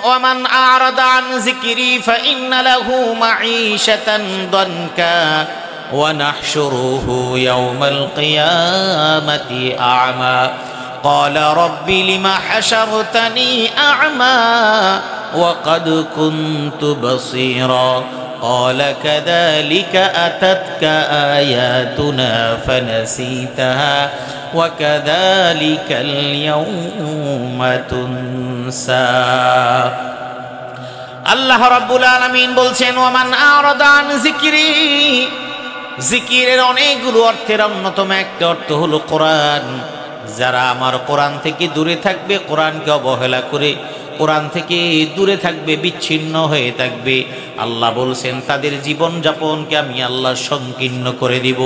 ওয়ামান আ'রাদা আন যিকরি ফাইন্না লাহু মাঈশাতান দানকা ওয়া নাহশুরুহু ইয়াওমাল কিয়ামাতি আ'মা ক্বালা রাব্বি লিমা হাশারতানি আ'মা ওয়া ক্বাদ কুনতু বাসীরা قال كذلك أتتك آياتنا فنسيتها وكذلك اليوم تنسى আল্লাহ রাব্বুল আলামিন বলছেন ওয়ামান আ'রাদা আন যিকরি জিকিরের অনেকগুলো অর্থের অন্যতম একটা অর্থ হলো কোরআন। যারা আমার কোরআন থেকে দূরে থাকবে, কোরআনকে অবহেলা করে কোরআন থেকে দূরে থাকবে, বিচ্ছিন্ন হয়ে থাকবে, আল্লাহ বলছেন তাদের জীবন যাপনকে আমি আল্লাহ সংকীর্ণ করে দিব।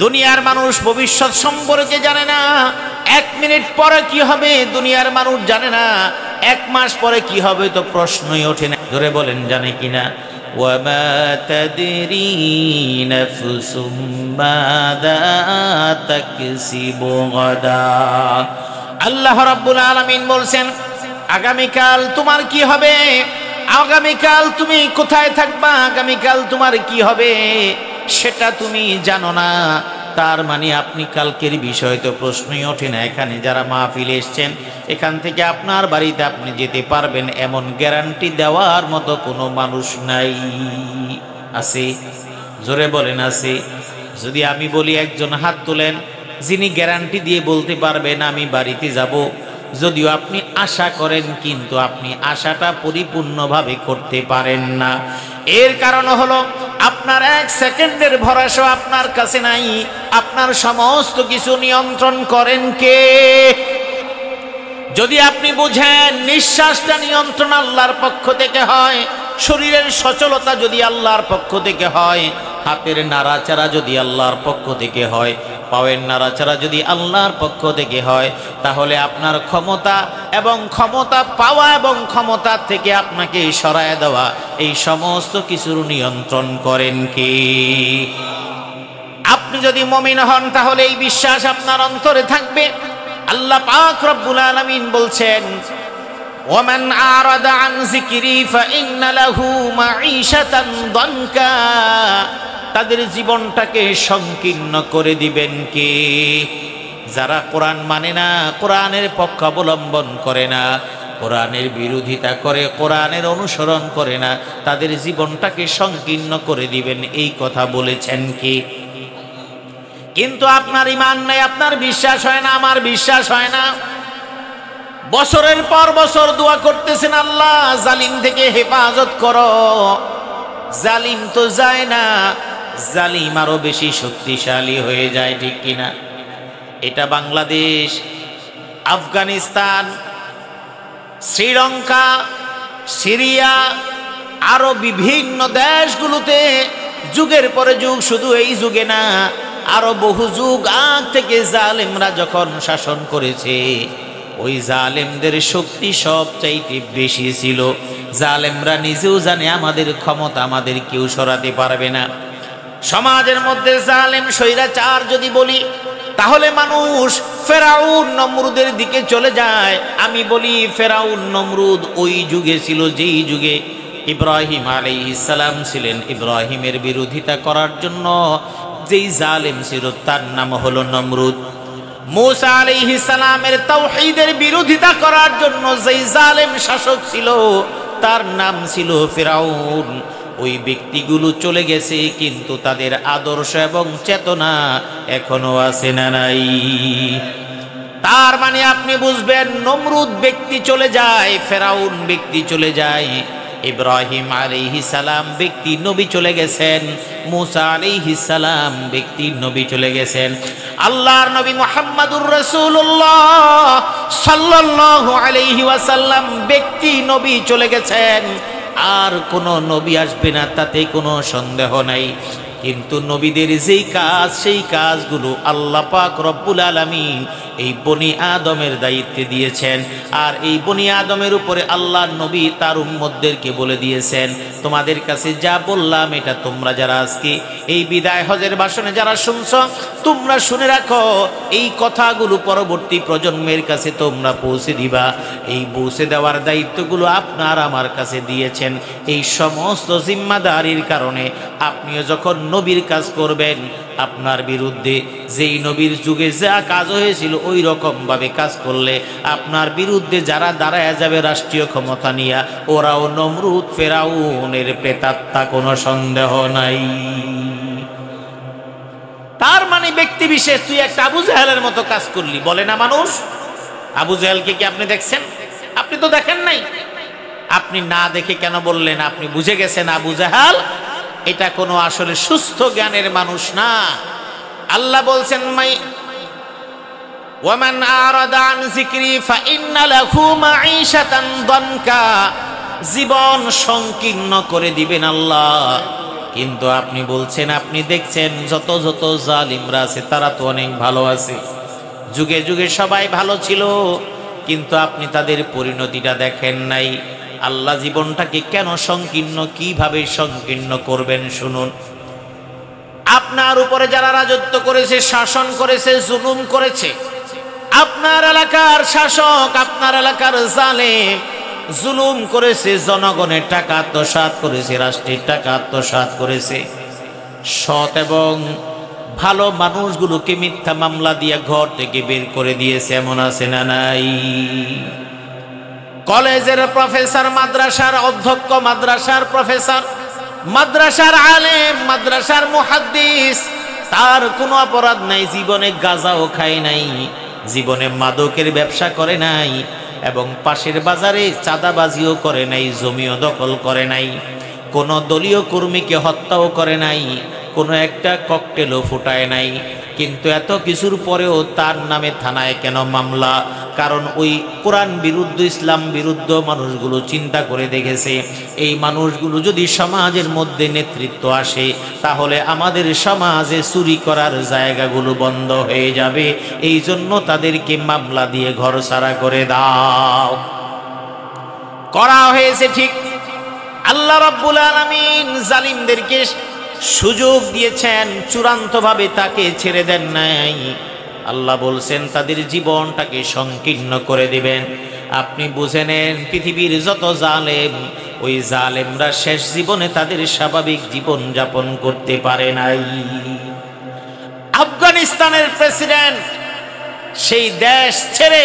দুনিয়ার মানুষ ভবিষ্যৎ সম্পর্কে জানে না, 1 মিনিট পরে কি হবে দুনিয়ার মানুষ জানে না, 1 মাস পরে কি হবে তো প্রশ্নই ওঠে না। ধরে বলেন জানে কিনা? ওয়ামা তাদরি নাফসুম মাযা তাকসিবু গাদা। আল্লাহ রাব্বুল আলামিন বলছেন আগামীকাল তোমার কি হবে, আগামীকাল তুমি কোথায় থাকবা, আগামীকাল তোমার কি হবে সেটা তুমি জানো না। তার মানে আপনি কালকের বিষয় তো প্রশ্নই ওঠে না। এখানে যারা মাহফিলে এসছেন, এখান থেকে আপনার বাড়িতে আপনি যেতে পারবেন এমন গ্যারান্টি দেওয়ার মতো কোনো মানুষ নাই। আছে? জোরে বলেন আছে? যদি আমি বলি একজন হাত তোলেন যিনি গ্যারান্টি দিয়ে বলতে পারবেন আমি বাড়িতে যাব। যদিও আপনি আশা করেন কিন্তু আপনি আশাটা পরিপূর্ণভাবে করতে পারেন না। এর কারণ হলো আপনার 1 সেকেন্ডের ভরসা আপনার কাছে নাই। আপনার সমস্ত কিছু নিয়ন্ত্রণ করেন কে? যদি আপনি বুঝেন নিঃশ্বাসটা নিয়ন্ত্রণ আল্লাহর পক্ষ থেকে হয়, শরীরের সচলতা যদি আল্লাহর পক্ষ থেকে হয়, হাতের নাড়াচাড়া যদি আল্লাহর পক্ষ থেকে হয়, পায়ের নাড়াচাড়া যদি আল্লাহর পক্ষ থেকে হয়, তাহলে আপনার ক্ষমতা এবং ক্ষমতা পাওয়া এবং ক্ষমতা থেকে আপনাকে সরায় দেওয়া এই সমস্ত কিছুর নিয়ন্ত্রণ করেন কে? আপনি যদি মুমিন হন তাহলে এই বিশ্বাস আপনার অন্তরে থাকবে। আল্লাহ পাক রব্বুল আলামিন বলছেন ওয়ামান আ'রাদা আন যিকরি ফাইন্না লাহু মাঈশাতান দানকা। তাদের জীবনটাকে সংকীর্ণ করে দিবেন কে? যারা কোরআন মানে না, কোরআনের পক্ষ অবলম্বন করে না, কোরআনের বিরোধিতা করে, কোরআনের অনুসরণ করে না, তাদের জীবনটাকে সংকীর্ণ করে দিবেন, এই কথা বলেছেন কে? কিন্তু আপনার ঈমান নাই, আপনার বিশ্বাস হয় না, আমার বিশ্বাস হয় না। বছরের পর বছর দোয়া করতেছেন আল্লাহ জালিম থেকে হেফাজত করো। জালিম তো যায় না, জালিম আরো বেশি শক্তিশালী হয়ে যায়, ঠিক কিনা? এটা বাংলাদেশ, আফগানিস্তান, শ্রীলঙ্কা, সিরিয়া, আরো বিভিন্ন দেশগুলোতে যুগের পরে যুগ, শুধু এই যুগে না আরো বহু যুগ আগ থেকে জালেমরা যখন শাসন করেছে, ওই জালেমদের শক্তি সবচাইতে বেশি ছিল। জালেমরা নিজেও জানে আমাদের ক্ষমতা আমাদের কেউ সরাতে পারবে না। সমাজের মধ্যে জালেম স্বৈরাচার যদি বলি তাহলে মানুষ ফেরাউন নমরুদের দিকে চলে যায়। আমি বলি ফেরাউন নমরুদ ওই যুগে ছিল যেই যুগে ইব্রাহিম আলাইহিস সালাম ছিলেন। ইব্রাহিমের বিরোধিতা করার জন্য যেই জালেম ছিল তার নাম হলো নমরুদ। মূসা আলাইহিস সালামের তাওহীদের বিরোধিতা করার জন্য যেই জালেম শাসক ছিল তার নাম ছিল ফেরাউন। ওই ব্যক্তিগুলো চলে গেছে, কিন্তু তাদের আদর্শ এবং চেতনা এখনো আছে না নাই? তার মানে আপনি বুঝবেন নমরুদ ব্যক্তি চলে যায়, ফেরাউন ব্যক্তি চলে যায়, ইব্রাহিম আলাইহিস সালাম ব্যক্তি নবী চলে গেছেন, মূসা আলাইহিস সালাম ব্যক্তি নবী চলে গেছেন, আল্লাহর নবী মুহাম্মদুর রাসূলুল্লাহ সাল্লাল্লাহু আলাইহি ওয়াসাল্লাম ব্যক্তি নবী চলে গেছেন। আর কোন নবী আসবে না তাতে কোনো সন্দেহ নাই। কিন্তু নবীদের যেই কাজ সেই কাজগুলো আল্লাহ পাক রব্বুল আলামিন এই বনি আদমের দায়িত্বে দিয়েছেন। আর এই বনি আদমের উপরে আল্লাহর নবী তার উম্মতদেরকে বলে দিয়েছেন, তোমাদের কাছে যা বললাম এটা তোমরা যারা আজকে এই বিদায় হজের ভাষণে যারা শুনছ, তোমরা শুনে রাখো, এই কথাগুলো পরবর্তী প্রজন্মের কাছে তোমরা পৌঁছে দিবা। এই পৌঁছে দেওয়ার দায়িত্বগুলো আপনার আমার কাছে দিয়েছেন। এই সমস্ত জিম্মাদারির কারণে আপনিও যখন নবীর কাজ করবেন, আপনার বিরুদ্ধে যেই নবীর যুগে যা কাজ হয়েছিল ওই রকম ভাবে কাজ করলে আপনার বিরুদ্ধে যারা দাঁড়ায় যাবে রাষ্ট্রীয় ক্ষমতা নিয়ে, ওরাও নমরুদ ফেরাউনের প্রেতাত্মা, কোনো সন্দেহ নাই। তার মানে ব্যক্তি বিশেষ, তুই একটা আবু জাহেলের মতো কাজ করলি বলে না মানুষ। আবু জাহেলকে কি আপনি দেখছেন? আপনি তো দেখেন নাই। আপনি না দেখে কেন বললেন? আপনি বুঝে গেছেন আবু জাহেল এটা কোনো আসলে সুস্থ জ্ঞানের মানুষ না। আল্লাহ বলছেন, মাই ওয়ামান আরাদা আন যিকরি ফাইন্না লাহু মাঈশাতান দানকা, জীবন সংকীর্ণ করে দিবেন আল্লাহ। কিন্তু আপনি বলছেন, আপনি দেখছেন যত যত জালিমরা আছে তারা তো অনেক ভালো আছে, যুগে যুগে সবাই ভালো ছিল, কিন্তু আপনি তাদের পরিণতিটা দেখেন নাই। আল্লাহ জীবনটাকে কেন সংকীর্ণ, কিভাবে সংকীর্ণ করবেন শুনুন। আপনার উপরে যারা রাজত্ব করেছে, শাসন করেছে, জুলুম করেছে, আপনার এলাকার শাসক, আপনার এলাকার জালেম জুলুম করেছে, জনগণের টাকা আত্মসাৎ করেছে, রাষ্ট্রের টাকা আত্মসাৎ করেছে, সৎ এবং ভালো মানুষগুলোকে মিথ্যা মামলা দিয়ে ঘর থেকে বের করে দিয়েছে, এমন আছে না নাই? কলেজের প্রফেসর, মাদ্রাসার অধ্যক্ষ, মাদ্রাসার প্রফেসর, মাদ্রাসার আলেম, মাদ্রাসার মুহাদ্দিস, তার কোনো অপরাধ নাই, জীবনে গাঁজাও খায় নাই, জীবনে মাদকের ব্যবসা করে নাই, এবং পাশের বাজারে চাঁদাবাজিও করে নাই, জমিও দখল করে নাই, কোনো দলীয় কর্মীকে হত্যাও করে নাই, কোনো একটা ককটেলও ফুটায় নাই। কিন্তু এত কিছুর পরেও তার নামে থানায় কেন মামলা? কারণ ওই কোরআন বিরুদ্ধ, ইসলাম বিরুদ্ধ মানুষগুলো চিন্তা করে দেখেছে, এই মানুষগুলো যদি সমাজের মধ্যে নেতৃত্ব আসে তাহলে আমাদের সমাজে চুরি করার জায়গাগুলো বন্ধ হয়ে যাবে, এই জন্য তাদেরকে মামলা দিয়ে ঘর ছাড়া করে দাও। করা হয়েছে ঠিক। আল্লাহ রাব্বুল আলামিন জালিমদেরকে সুযোগ দিয়েছেন, চূড়ান্তভাবে তাকে ছেড়ে দেন নাই। আল্লাহ বলছেন তাদের জীবনটাকে সংকীর্ণ করে দিবেন। আপনি বুঝে নেন, পৃথিবীর যত জালেম, ওই জালেমরা শেষ জীবনে তাদের স্বাভাবিক জীবন যাপন করতে পারে নাই। আফগানিস্তানের প্রেসিডেন্ট সেই দেশ ছেড়ে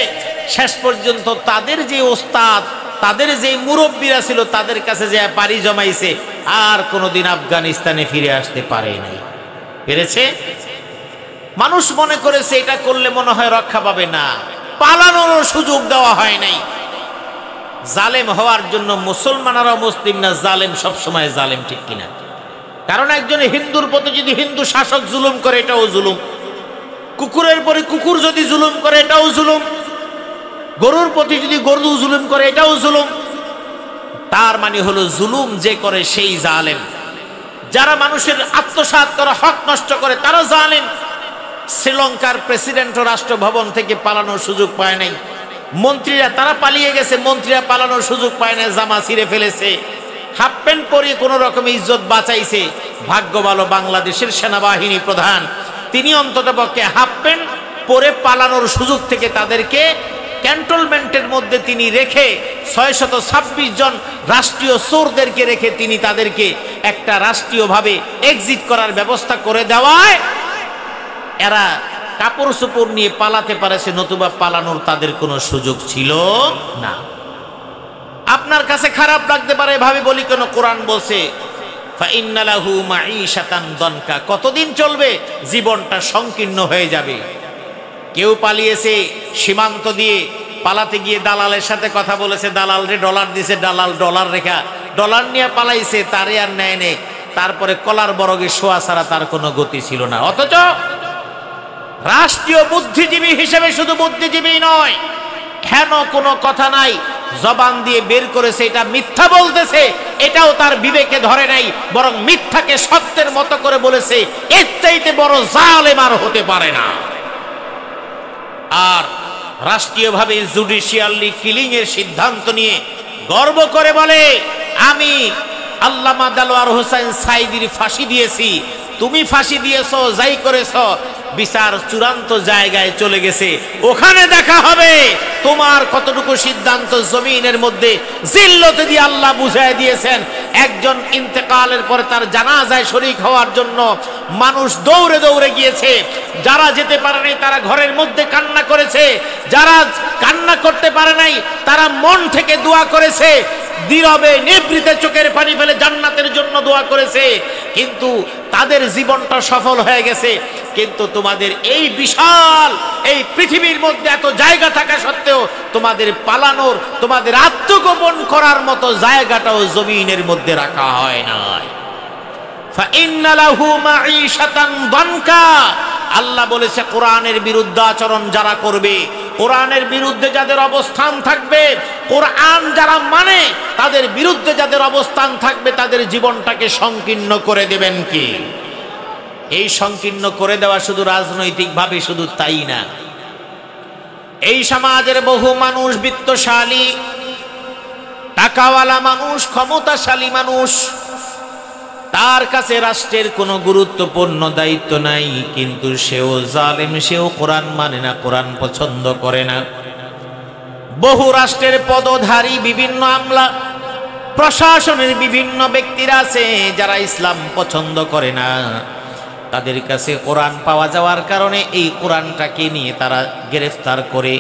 শেষ পর্যন্ত তাদের যে ওস্তাদ, তাদের যে মুরব্বীরা ছিল তাদের কাছে যে পাড়ি জমাইছে, আর কোনোদিন আফগানিস্তানে ফিরে আসতে পারে নাই। পেরেছে? মানুষ মনে করেছে এটা করলে মনে হয় রক্ষা পাবে না, পালানোর সুযোগ দেওয়া হয় নাই। জালেম হওয়ার জন্য মুসলমানরা মুসলিম না, জালেম সবসময় জালেম, ঠিক কিনা? কারণ একজন হিন্দুর প্রতি যদি হিন্দু শাসক জুলুম করে এটাও জুলুম, কুকুরের পরে কুকুর যদি জুলুম করে এটাও জুলুম, গরুর প্রতি যদি গরু জুলুম করে এটাও জুলুম। তার মানে হলো জুলুম যে করে সেই জালেম। যারা মানুষের আত্মসাৎ করে, হক নষ্ট করে, তারা জালেম। শ্রীলঙ্কার প্রেসিডেন্ট রাষ্ট্রভবন থেকে পালানোর সুযোগ পায় নাই, মন্ত্রীরা তারা পালিয়ে গেছে, মন্ত্রীরা পালানোর সুযোগ পায় না, জামা ছিঁড়ে ফেলেছে, হাফ প্যান্ট পরিয়ে কোনো রকম ইজ্জত বাঁচাইছে। ভাগ্য ভালো বাংলাদেশের সেনাবাহিনী প্রধান, তিনি অন্তত পক্ষে হাফ প্যান্ট পরে পালানোর সুযোগ থেকে তাদেরকে ক্যান্টনমেন্টের মধ্যে তিনি রেখে 626 জন রাষ্ট্রীয় চোরদেরকে রেখে তিনি তাদেরকে একটা রাষ্ট্রীয়ভাবে এক্সিট করার ব্যবস্থা করে দেওয়ায় এরা কাপড় চোপড় নিয়ে পালাতে পারেছে, নতুবা পালানোর তাদের কোনো সুযোগ ছিল না। আপনার কাছে খারাপ লাগতে পারে, ভাবে বলি কেন? কোরআন বলছে ফাইন্না লাহু মাঈশাতান দানকা, কতদিন চলবে? জীবনটা সংকীর্ণ হয়ে যাবে। কেউ পালিয়েছে সীমান্ত দিয়ে, পালাতে গিয়ে দালালের সাথে কথা বলেছে, দালাল রে ডলার দিছে, দালাল ডলার রেখা ডলার নিয়ে পালাইছে, তারে আর নেয় নেই। তারপরে কলার বরগে শোয়া ছাড়া তার কোনো গতি ছিল না। অথচ রাষ্ট্রীয় বুদ্ধিজীবী হিসেবে শুধু বুদ্ধিজীবী নয়, হেন কোনো কথা নাই, জবান দিয়ে বের করেছে, এটা মিথ্যা বলতেছে, এটাও তার বিবেকে ধরে নাই, বরং মিথ্যাকে সত্যের মতো করে বলেছে। এর চাইতে বড় জালেম আর হতে পারে না। আর রাষ্ট্রীয়ভাবে জুডিশিয়ালি কিলিং এর সিদ্ধান্ত নিয়ে গর্ব করে বলে, আমি আল্লামা দেলোয়ার হোসেন সাঈদীর ফাঁসি দিয়েছি, তুমি ফাঁসি দিয়েছো, যাই করেছো, বিচার চূড়ান্ত জায়গায় চলে গেছে, ওখানে দেখা হবে তোমার কতটুকু সিদ্ধান্ত জমিনের মধ্যে জিল্লতে দিয়ে আল্লাহ বুঝায় দিয়েছেন। একজন ইন্তেকালের পরে তার জানাজায় শরীক হওয়ার জন্য মানুষ দৌড়ে দৌড়ে গিয়েছে, যারা যেতে পারে নাই তারা ঘরের মধ্যে কান্না করেছে, যারা কান্না করতে পারে নাই তারা মন থেকে দোয়া করেছে, নীরবে নিভৃতে চোখের পানি ফেলে জান্নাতের জন্য দোয়া করেছে, কিন্তু তাদের জীবনটা সফল হয়ে গেছে। কিন্তু তোমাদের এই বিশাল এই পৃথিবীর মধ্যে এত জায়গা থাকা সত্ত্বেও তোমাদের পালানোর, তোমাদের আত্মগোপন করার মতো জায়গাটাও জমিনের মধ্যে রাখা হয় নাই। ফাইন্না লাহু মাঈশাতান দানকা, আল্লাহ বলেছে কোরআনের বিরুদ্ধে আচরণ যারা করবে, কোরআনের বিরুদ্ধে যাদের অবস্থান থাকবে, কোরআন যারা মানে তাদের বিরুদ্ধে যাদের অবস্থান থাকবে, তাদের জীবনটাকে সংকীর্ণ করে দেবেন কি? এই সংকীর্ণ করে দেওয়া শুধু রাজনৈতিকভাবে শুধু তাই না, এই সমাজের বহু মানুষ বিত্তশালী, টাকাওয়ালা মানুষ, ক্ষমতাশালী মানুষ, তার কাছে রাষ্ট্রের কোনো গুরুত্বপূর্ণ দায়িত্ব নাই, কিন্তু সেও জালেম, সেও কোরআন মানে না, কোরআন পছন্দ করে না। বহু রাষ্ট্রের পদধারী বিভিন্ন আমলা, প্রশাসনের বিভিন্ন ব্যক্তিরা আছে যারা ইসলাম পছন্দ করে না, তাদের কাছে কোরআন পাওয়া যাওয়ার কারণে এই কোরআনটাকে নিয়ে তারা গ্রেফতার করে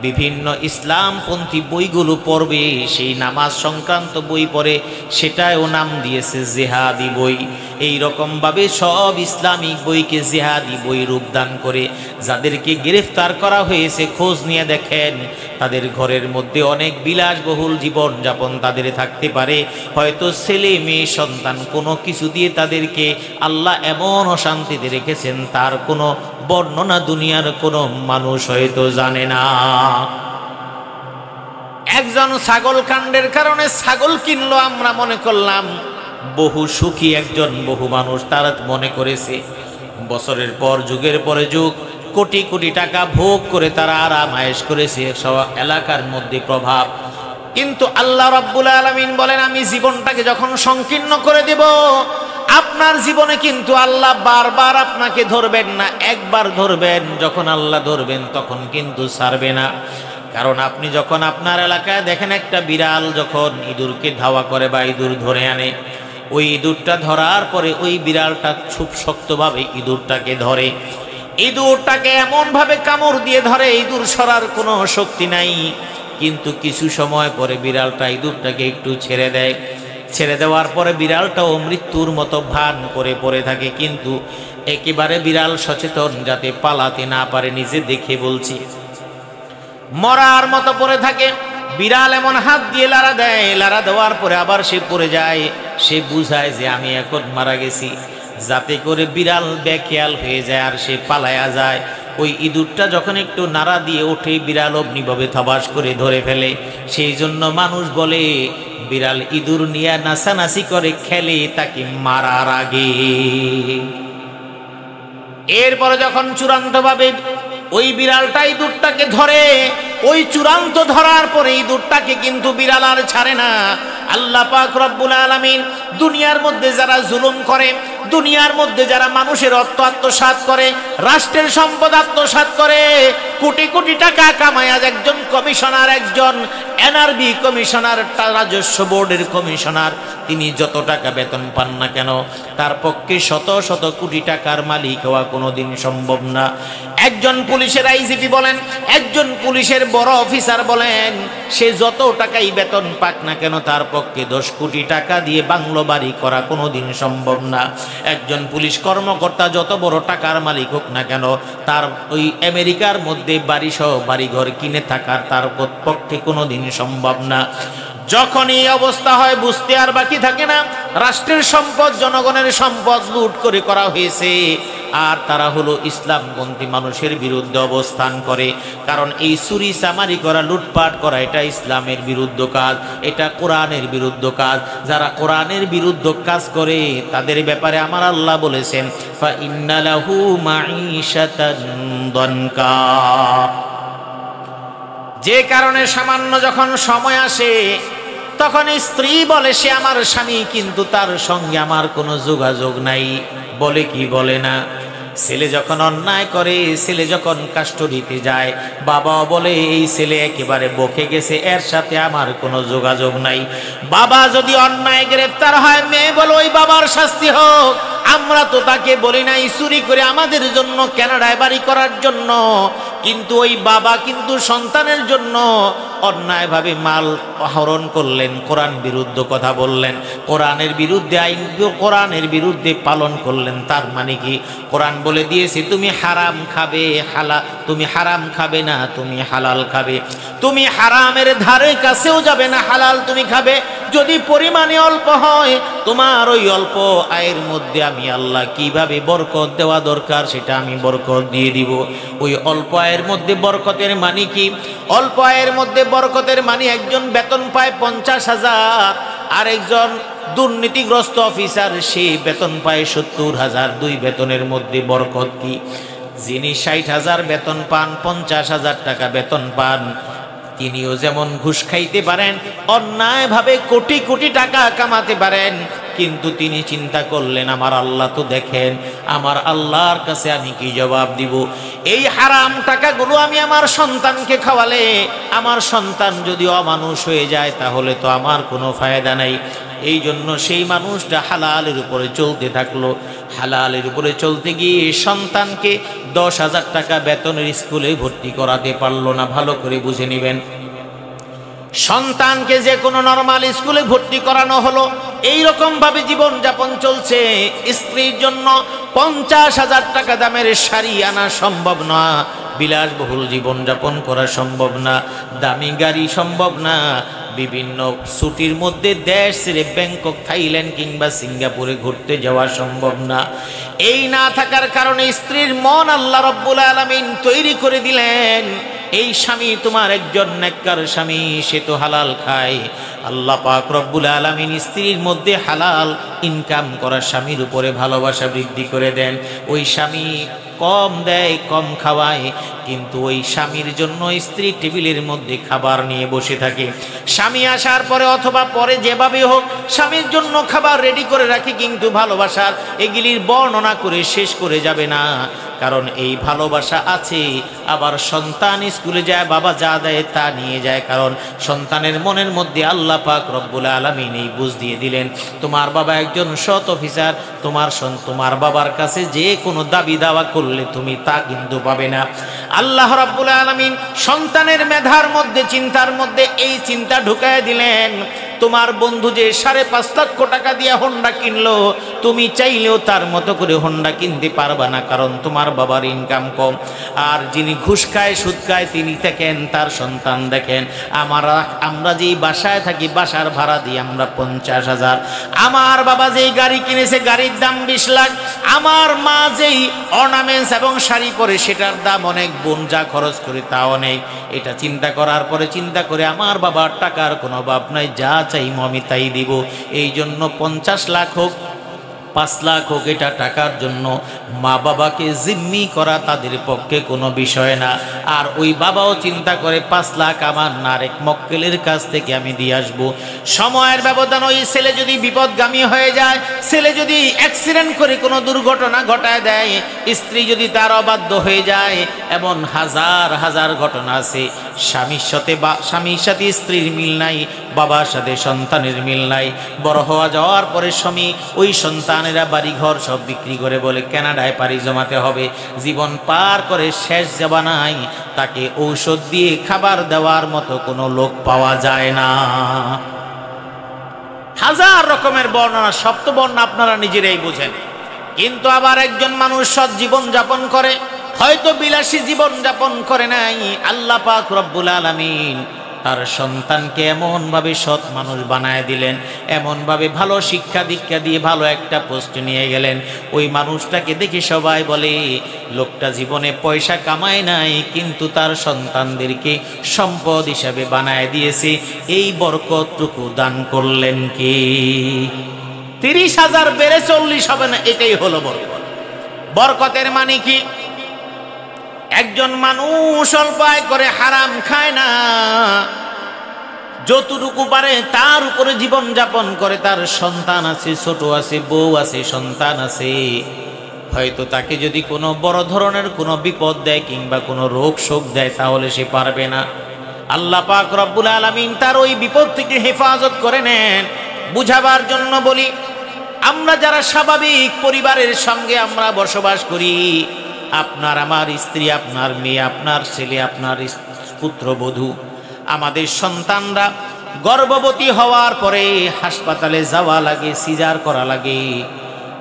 বিভিন্ন ইসলামপন্থী বইগুলো পড়বে, সেই নামাজ সংক্রান্ত বই পড়ে, সেটাও নাম দিয়েছে জিহাদি বই। এই রকমভাবে সব ইসলামিক বইকে জিহাদি বই রূপদান করে যাদেরকে গ্রেফতার করা হয়েছে, খোঁজ নিয়ে দেখেন তাদের ঘরের মধ্যে অনেক বিলাসবহুল জীবন যাপন তাদের থাকতে পারে, হয়তো ছেলে মেয়ে সন্তান কোনো কিছু দিয়ে তাদেরকে আল্লাহ এমন অশান্তিতে রেখেছেন তার কোনো বর্ণনা দুনিয়ার কোনো মানুষ হয়তো জানে না। একজন ছাগল কাণ্ডের কারণে ছাগল কিনলো, আমরা মনে করলাম বহু সুখী একজন, বহু মানুষ তারা মনে করেছে বছরের পর যুগের পরে যুগ কোটি কোটি টাকা ভোগ করে তারা আরাম আয়েশ করেছে, সব এলাকার মধ্যে প্রভাব। কিন্তু আল্লাহ রাব্বুল আলামিন বলেন, আমি জীবনটাকে যখন সংকীর্ণ করে দেব, আপনার জীবনে কিন্তু আল্লাহ বারবার আপনাকে ধরবেন না, একবার ধরবেন, যখন আল্লাহ ধরবেন তখন কিন্তু ছাড়বে না। কারণ আপনি যখন আপনার এলাকায় দেখেন একটা বিড়াল যখন ইঁদুরকে ধাওয়া করে বা ইঁদুর ধরে আনে, ওই ইঁদুরটা ধরার পরে ওই বিড়ালটা খুব শক্তভাবে ইঁদুরটাকে ধরে, ইঁদুরটাকে এমনভাবে কামড় দিয়ে ধরে ইঁদুর সরার কোনো শক্তি নাই, কিন্তু কিছু সময় পরে বিড়ালটা ইঁদুরটাকে একটু ছেড়ে দেয়, ছেড়ে দেওয়ার পরে বিড়ালটাও মৃত্যুর মতো ভান করে পড়ে থাকে, কিন্তু একেবারে বিড়াল সচেতন যাতে পালাতে না পারে, নিজে দেখে বলছি, মরার মতো পড়ে থাকে। বিড়াল এমন হাত দিয়ে লাড়া দেয়, লাড়া দেওয়ার পরে আবার সে পড়ে যায়, সে বুঝায় যে আমি এখন মারা গেছি, যাতে করে বিড়াল বেখেয়াল হয়ে যায় আর সে পালায়া যায়। ওই ইঁদুরটা যখন একটু নাড়া দিয়ে ওঠে, বিড়াল অগ্নিভাবে থবাস করে ধরে ফেলে। সেই জন্য মানুষ বলে বিড়াল ইঁদুর নিয়ে নাচানাচি করে খেলে তাকে মারার আগে। এরপরে যখন চূড়ান্তভাবে ওই বিড়ালটা ইঁদুরটাকে ধরে, ওই চূড়ান্ত ধরার পরে ইঁদুরটাকে কিন্তু বিড়াল আর ছাড়ে না। আল্লাহ পাক রব্বুল আলামিন দুনিয়ার মধ্যে যারা জুলুম করে, দুনিয়ার মধ্যে যারা মানুষের অর্থ আত্মসাৎ করে, রাষ্ট্রের সম্পদ আত্মসাৎ করে, কোটি কোটি টাকা কামায় একজন কমিশনার, একজন এনআরবি কমিশনার, রাজস্ব বোর্ডের কমিশনার, তিনি যত টাকা বেতন পান না কেন তার পক্ষে শত শত কোটি টাকার মালিক হওয়া কোনোদিন সম্ভব না। একজন পুলিশের আইজিপি বলেন, একজন পুলিশের বড় অফিসার বলেন, সে যত টাকাই বেতন পাক না কেন তার পক্ষে 10 কোটি টাকা দিয়ে বাংলো বাড়ি করা কোনোদিন সম্ভব না। একজন পুলিশ কর্মকর্তা যত বড় টাকার মালিক হোক না কেন তার ওই আমেরিকার মধ্যে বাড়িসহ বাড়িঘর কিনে থাকার তার পক্ষে কোনোদিন সম্ভব না। যখন এই অবস্থা হয় বুঝতে আর বাকি থাকে না, রাষ্ট্রের সম্পদ, জনগণের সম্পদ লুট করে করা হয়েছে, আর তারা হলো ইসলামপন্থী মানুষের বিরুদ্ধে অবস্থান করে। কারণ এই চুরি চামারি করা, লুটপাট করা, এটা ইসলামের বিরুদ্ধ কাজ, এটা কোরআনের বিরুদ্ধ কাজ। যারা কোরআনের বিরুদ্ধ কাজ করে তাদের ব্যাপারে আমার আল্লাহ বলেছেন ফা ইন্না লাহু মাঈশাতান দনকা। যে কারণে সামান্য যখন সময় আসে তখন স্ত্রী বলে সে আমার স্বামী, কিন্তু তার সঙ্গে আমার কোনো যোগাযোগ নাই। বলে কি বলে না? ছেলে যখন অন্যায় করে, ছেলে যখন কাস্টডিতে যায়, বাবাও বলে এই ছেলে একেবারে বকে গেছে, এর সাথে আমার কোনো যোগাযোগ নাই। বাবা যদি অন্যায় গ্রেফতার হয়, মেয়ে বলে ওই বাবার শাস্তি হোক, আমরা তো তাকে বলি নাই চুরি করে আমাদের জন্য কানাডায় বাড়ি করার জন্য, কিন্তু ওই বাবা কিন্তু সন্তানের জন্য অন্যায়ভাবে মাল আহরণ করলেন, কোরআন বিরুদ্ধ কথা বললেন, কোরআনের বিরুদ্ধে আইন, কোরআনের বিরুদ্ধে পালন করলেন। তার মানে কি? কোরআন বলে দিয়েছে তুমি হারাম খাবে, তুমি হারাম খাবে না, তুমি হালাল খাবে। তুমি হারামের ধারে কাছেও যাবে না, হালাল তুমি খাবে। যদি পরিমাণে অল্প হয়, তোমার ওই অল্প আয়ের মধ্যে আমি আল্লাহ কিভাবে বরকত দেওয়া দরকার সেটা আমি বরকত দিয়ে দিব। ওই অল্প আয়ের মধ্যে বরকতের মানে কি? অল্প আয়ের মধ্যে বরকতের মানে একজন বেতন পায় 50,000, আর একজন দুর্নীতিগ্রস্ত অফিসার সে বেতন পায় 70,000। দুই বেতনের মধ্যে বরকত কি? যিনি 60,000 বেতন পান, 50,000 টাকা বেতন পান, তিনিও যেমন ঘুষ খাইতে পারেন, অন্যায়ভাবে কোটি কোটি টাকা কামাতে পারেন, কিন্তু তিনি চিন্তা করলেন আমার আল্লাহ তো দেখেন, আমার আল্লাহর কাছে আমি কি জবাব দিব? এই হারাম টাকাগুলো আমি আমার সন্তানকে খাওয়ালে, আমার সন্তান যদি অমানুষ হয়ে যায় তাহলে তো আমার কোনো ফায়দা নাই। এই জন্য সেই মানুষটা হালালের উপরে চলতে থাকলো। হালালের উপরে চলতে গিয়ে সন্তানকে 10,000 টাকা বেতনের স্কুলে ভর্তি করাতে পারলো না। ভালো করে বুঝে নেবেন, সন্তানকে যে কোনো নরমাল স্কুলে ভর্তি করানো হলো, এইরকম ভাবে জীবন যাপন চলছে। স্ত্রীর জন্য 50,000 টাকা দামের শাড়ি আনা সম্ভব না, বিলাসবহুল জীবন যাপন করা সম্ভব না, দামি গাড়ি সম্ভব না, বিভিন্ন ছুটির মধ্যে দেশ ছেড়ে ব্যাংকক, থাইল্যান্ড কিংবা সিঙ্গাপুরে ঘুরতে যাওয়া সম্ভব না। এই না থাকার কারণে স্ত্রীর মন আল্লাহ রাব্বুল আলামিন তৈরি করে দিলেন, এই স্বামী তোমার একজন নেককার স্বামী, সে তো হালাল খায়। আল্লাহ পাক রব্বুল আলামিন স্ত্রীর মধ্যে হালাল ইনকাম করা স্বামীর উপরে ভালোবাসা বৃদ্ধি করে দেন। ওই স্বামী কম দেয়, কম খাওয়ায়, কিন্তু ওই স্বামীর জন্য স্ত্রী টেবিলের মধ্যে খাবার নিয়ে বসে থাকে। স্বামী আসার পরে অথবা পরে যেভাবে হোক স্বামীর জন্য খাবার রেডি করে রাখে, কিন্তু ভালোবাসার এগুলির বর্ণনা করে শেষ করে যাবে না। কারণ এই ভালোবাসা আছে। আবার সন্তান স্কুলে যায়, বাবা যা দেয় তা নিয়ে যায়, কারণ সন্তানের মনের মধ্যে আল্লাহ পাক রব্বুল আলামিন এই বুঝ দিয়ে দিলেন, তোমার বাবা একজন সৎ অফিসার, তোমার বাবার কাছে যে কোনো দাবি দাওয়া করলে তুমি তা কিন্তু পাবে না। আল্লাহ রাব্বুল আলামিন সন্তানের মেধার মধ্যে, চিন্তার মধ্যে এই চিন্তা ঢুকায় দিলেন, তোমার বন্ধু যে 5.5 লক্ষ টাকা দিয়ে হোন্ডা কিনলো, তুমি চাইলেও তার মতো করে হোন্ডা কিনতে পারবা না, কারণ তোমার বাবার ইনকাম কম। আর যিনি ঘুষ খায়, সুদ খায়, তিনি দেখেন তার সন্তান দেখেন, আমরা যেই বাসায় থাকি বাসার ভাড়া দিই আমরা 50,000, আমার বাবা যেই গাড়ি কিনেছে গাড়ির দাম 20 লাখ, আমার মা যেই অর্নামেন্টস এবং শাড়ি পরে সেটার দাম অনেক, বোন যা খরচ করে তা অনেক। এটা চিন্তা করার পরে চিন্তা করে আমার বাবার টাকার কোনো অভাব নাই, যা চাইমো আমি তাই দিব। এই জন্য 50 লাখ হোক, 5 লাখ হোক, এটা টাকার জন্য মা বাবাকে জিম্মি করা তাদের পক্ষে কোনো বিষয় না। আর ওই বাবাও চিন্তা করে 5 লাখ আমার না, আরেক মক্কেলের কাছ থেকে আমি দিয়ে আসবো। সময়ের ব্যবধান, ওই ছেলে যদি বিপদগামী হয়ে যায়, ছেলে যদি অ্যাক্সিডেন্ট করে কোনো দুর্ঘটনা ঘটায় দেয়, স্ত্রী যদি তার অবাধ্য হয়ে যায়, এমন হাজার হাজার ঘটনা আছে। স্বামীর সাথে স্ত্রীর মিল নাই, বাবার সাথে সন্তানের মিল নাই। বড় হওয়া যাওয়ার পরে স্বামী ওই সন্তানেরা বাড়িঘর সব বিক্রি করে বলে কানাডায় পাড়ি জমাতে হবে। জীবন পার করে শেষ জবানায় তাকে ঔষধ দিয়ে খাবার দেওয়ার মতো কোনো লোক পাওয়া যায় না। হাজার রকমের বর্ণনা, সপ্ত বর্ণনা আপনারা নিজেরাই বুঝেন। কিন্তু আবার একজন মানুষ সৎ জীবন যাপন করে, হয়তো বিলাসী জীবন যাপন করে নাই, আল্লাহ পাক রব্বুল আলামিন তার সন্তানকে এমনভাবে সৎ মানুষ বানায় দিলেন, এমনভাবে ভালো শিক্ষা দীক্ষা দিয়ে ভালো একটা পোস্টে নিয়ে গেলেন। ওই মানুষটাকে দেখে সবাই বলে লোকটা জীবনে পয়সা কামায় নাই, কিন্তু তার সন্তানদেরকে সম্পদ হিসাবে বানায় দিয়েছে। এই বরকতটুকু দান করলেন কি? 30,000 বেড়ে 40 হবে না, এটাই হলো বরকত। বরকতের মানে কি? একজন মানুষ অল্প আয় করে, হারাম খায় না, যতটুকু পারে তার উপরে জীবন যাপন করে। তার সন্তান আছে, ছোট আছে, বউ আছে, সন্তান আছে। হয়তো তাকে যদি কোনো বড় ধরনের কোনো বিপদ দেয় কিংবা কোনো রোগ শোক দেয়, তাহলে সে পারবে না। আল্লাহ পাক রব্বুল আলামিন তার ওই বিপদ থেকে হেফাজত করে নেন। বুঝাবার জন্য বলি, আমরা যারা স্বাভাবিক পরিবারের সঙ্গে আমরা বসবাস করি, আপনার আমার স্ত্রী, আপনার মেয়ে, আপনার ছেলে, আপনার পুত্রবধূ, আমাদের সন্তানরা গর্ভবতী হওয়ার পরে হাসপাতালে যাওয়া লাগে, সিজার করা লাগে।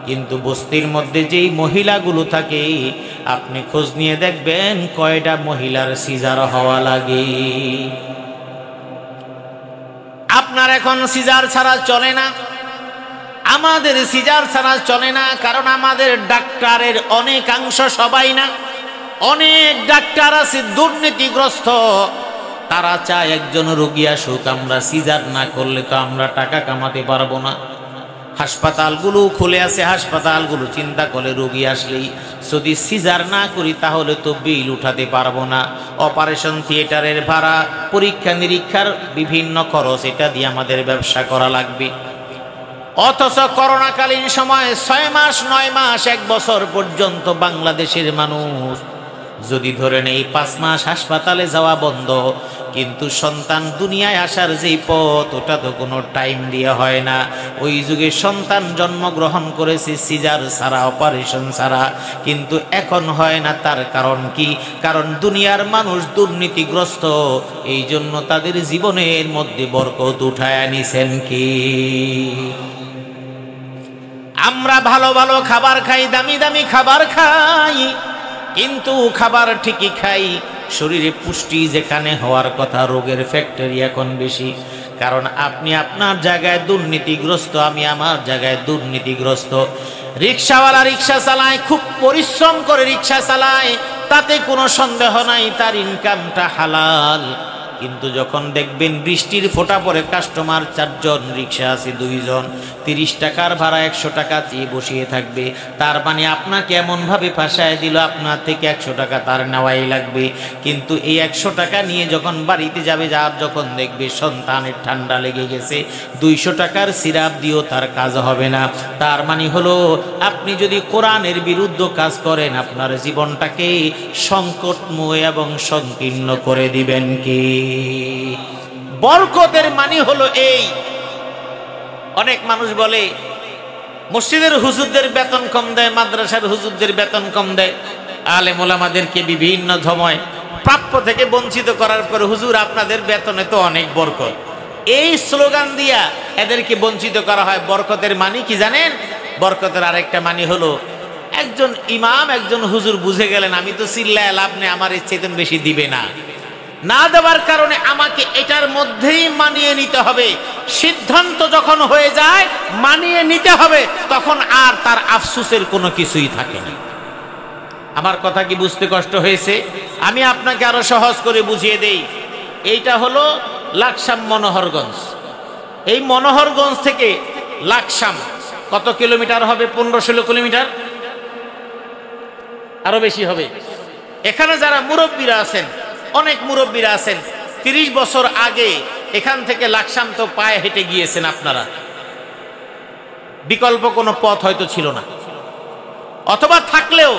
কিন্তু বস্তির মধ্যে যেই মহিলাগুলো থাকে, আপনি খোঁজ নিয়ে দেখবেন কয়টা মহিলার সিজার হওয়া লাগে। আপনার এখন সিজার ছাড়া চলে না, আমাদের সিজার ছাড়া চলে না। কারণ আমাদের ডাক্তারের অনেকাংশ, সবাই না, অনেক ডাক্তার আছে দুর্নীতিগ্রস্ত। তারা চায় একজন রোগী আসুক, আমরা সিজার না করলে তো আমরা টাকা কামাতে পারবো না। হাসপাতালগুলো খুলে আছে, হাসপাতালগুলো চিন্তা করে রোগী আসলেই যদি সিজার না করি তাহলে তো বিল উঠাতে পারবো না। অপারেশন থিয়েটারের ভাড়া, পরীক্ষা নিরীক্ষার বিভিন্ন খরচ, এটা দিয়ে আমাদের ব্যবসা করা লাগবে। অথচ করোনাকালীন সময় 6 মাস, 9 মাস, 1 বছর পর্যন্ত বাংলাদেশের মানুষ যদি ধরেন এই 5 মাস হাসপাতালে যাওয়া বন্ধ, কিন্তু সন্তান দুনিয়ায় আসার যেই পথ, ওটা তো কোনো টাইম দিয়ে হয় না। ওই যুগে সন্তান জন্মগ্রহণ করেছে সিজার ছাড়া, অপারেশন ছাড়া, কিন্তু এখন হয় না। তার কারণ কি? কারণ দুনিয়ার মানুষ দুর্নীতিগ্রস্ত, এই জন্য তাদের জীবনের মধ্যে বরকত উঠায় আনিছেন কি? আমরা ভালো ভালো খাবার খাই, দামি দামি খাবার খাই, কিন্তু খাবার ঠিকই খাই, শরীরে পুষ্টি যেখানে হওয়ার কথা, রোগের ফ্যাক্টরি এখন বেশি। কারণ আপনি আপনার জায়গায় দুর্নীতিগ্রস্ত, আমি আমার জায়গায় দুর্নীতিগ্রস্ত। রিক্সাওয়ালা রিক্সা চালায়, খুব পরিশ্রম করে রিক্সা চালায়, তাতে কোনো সন্দেহ নাই তার ইনকামটা হালাল। কিন্তু যখন দেখবেন বৃষ্টির ফোঁটা পরে কাস্টমার 4 জন, রিক্সা আছে 2 জন, 30 টাকার ভাড়া 100 টাকা দিয়ে বসিয়ে থাকবে, তার মানে আপনাকে এমনভাবে ফাঁসায় দিল আপনার থেকে 100 টাকা তার নেওয়াই লাগবে। কিন্তু এই 100 টাকা নিয়ে যখন বাড়িতে যাবে, যার যখন দেখবে সন্তানের ঠান্ডা লেগে গেছে, 200 টাকার সিরাপ দিয়েও তার কাজ হবে না। তার মানে হলো আপনি যদি কোরআনের বিরুদ্ধে কাজ করেন, আপনার জীবনটাকে সংকটময় এবং সংকীর্ণ করে দিবেন কি? বরকতের মানে হলো এই। অনেক মানুষ বলে মসজিদের হুজুরদের বেতন কম দেয়, মাদ্রাসার হুজুরদের বেতন কম দেয়, আলেম ওলামাদেরকে বিভিন্ন সময় প্রাপ্য থেকে বঞ্চিত করার পর হুজুর আপনাদের বেতনে তো অনেক বরকত, এই স্লোগান দিয়া এদেরকে বঞ্চিত করা হয়। বরকতের মানে কি জানেন? বরকতের আরেকটা মানে হলো একজন ইমাম, একজন হুজুর বুঝে গেলেন আমি তো চিল্লায় লাভ নেই, আমার এর চেতন বেশি দিবে না, না দেওয়ার কারণে আমাকে এটার মধ্যেই মানিয়ে নিতে হবে। সিদ্ধান্ত যখন হয়ে যায় মানিয়ে নিতে হবে, তখন আর তার আফসোসের কোনো কিছুই থাকে না। আমার কথা কি বুঝতে কষ্ট হয়েছে? আমি আপনাকে আরো সহজ করে বুঝিয়ে দেই। এইটা হলো লাকসাম মনোহরগঞ্জ। এই মনোহরগঞ্জ থেকে লাকসাম কত কিলোমিটার হবে? 15-16 কিলোমিটার, আরো বেশি হবে। এখানে যারা মুরব্বীরা আছেন, অনেক মুরব্বীরা আছেন, 30 বছর আগে এখান থেকে লাকসাম তো পায়ে হেঁটে গিয়েছেন আপনারা, বিকল্প কোনো পথ হয়তো ছিল না, অথবা থাকলেও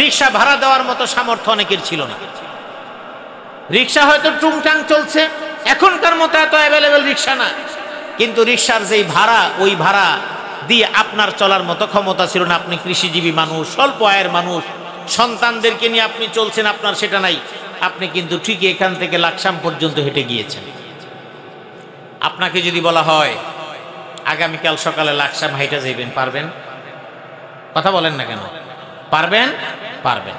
রিক্সা ভাড়া দেওয়ার মতো সামর্থ্য অনেকের ছিল না। রিক্সা হয়তো টুংটাং চলছে, এখনকার মতো এত অ্যাভেলেবেল রিক্সা না, কিন্তু রিক্সার যেই ভাড়া, ওই ভাড়া দিয়ে আপনার চলার মতো ক্ষমতা ছিল না। আপনি কৃষিজীবী মানুষ, স্বল্প আয়ের মানুষ, সন্তানদেরকে নিয়ে আপনি চলছেন, আপনার সেটা নাই। আপনি কিন্তু ঠিকই এখান থেকে লাকসাম পর্যন্ত হেঁটে গিয়েছেন। আপনাকে যদি বলা হয় আগামীকাল সকালে লাকসাম হেঁটে যাইবেন, পারবেন? কথা বলেন না কেন? পারবেন? পারবেন।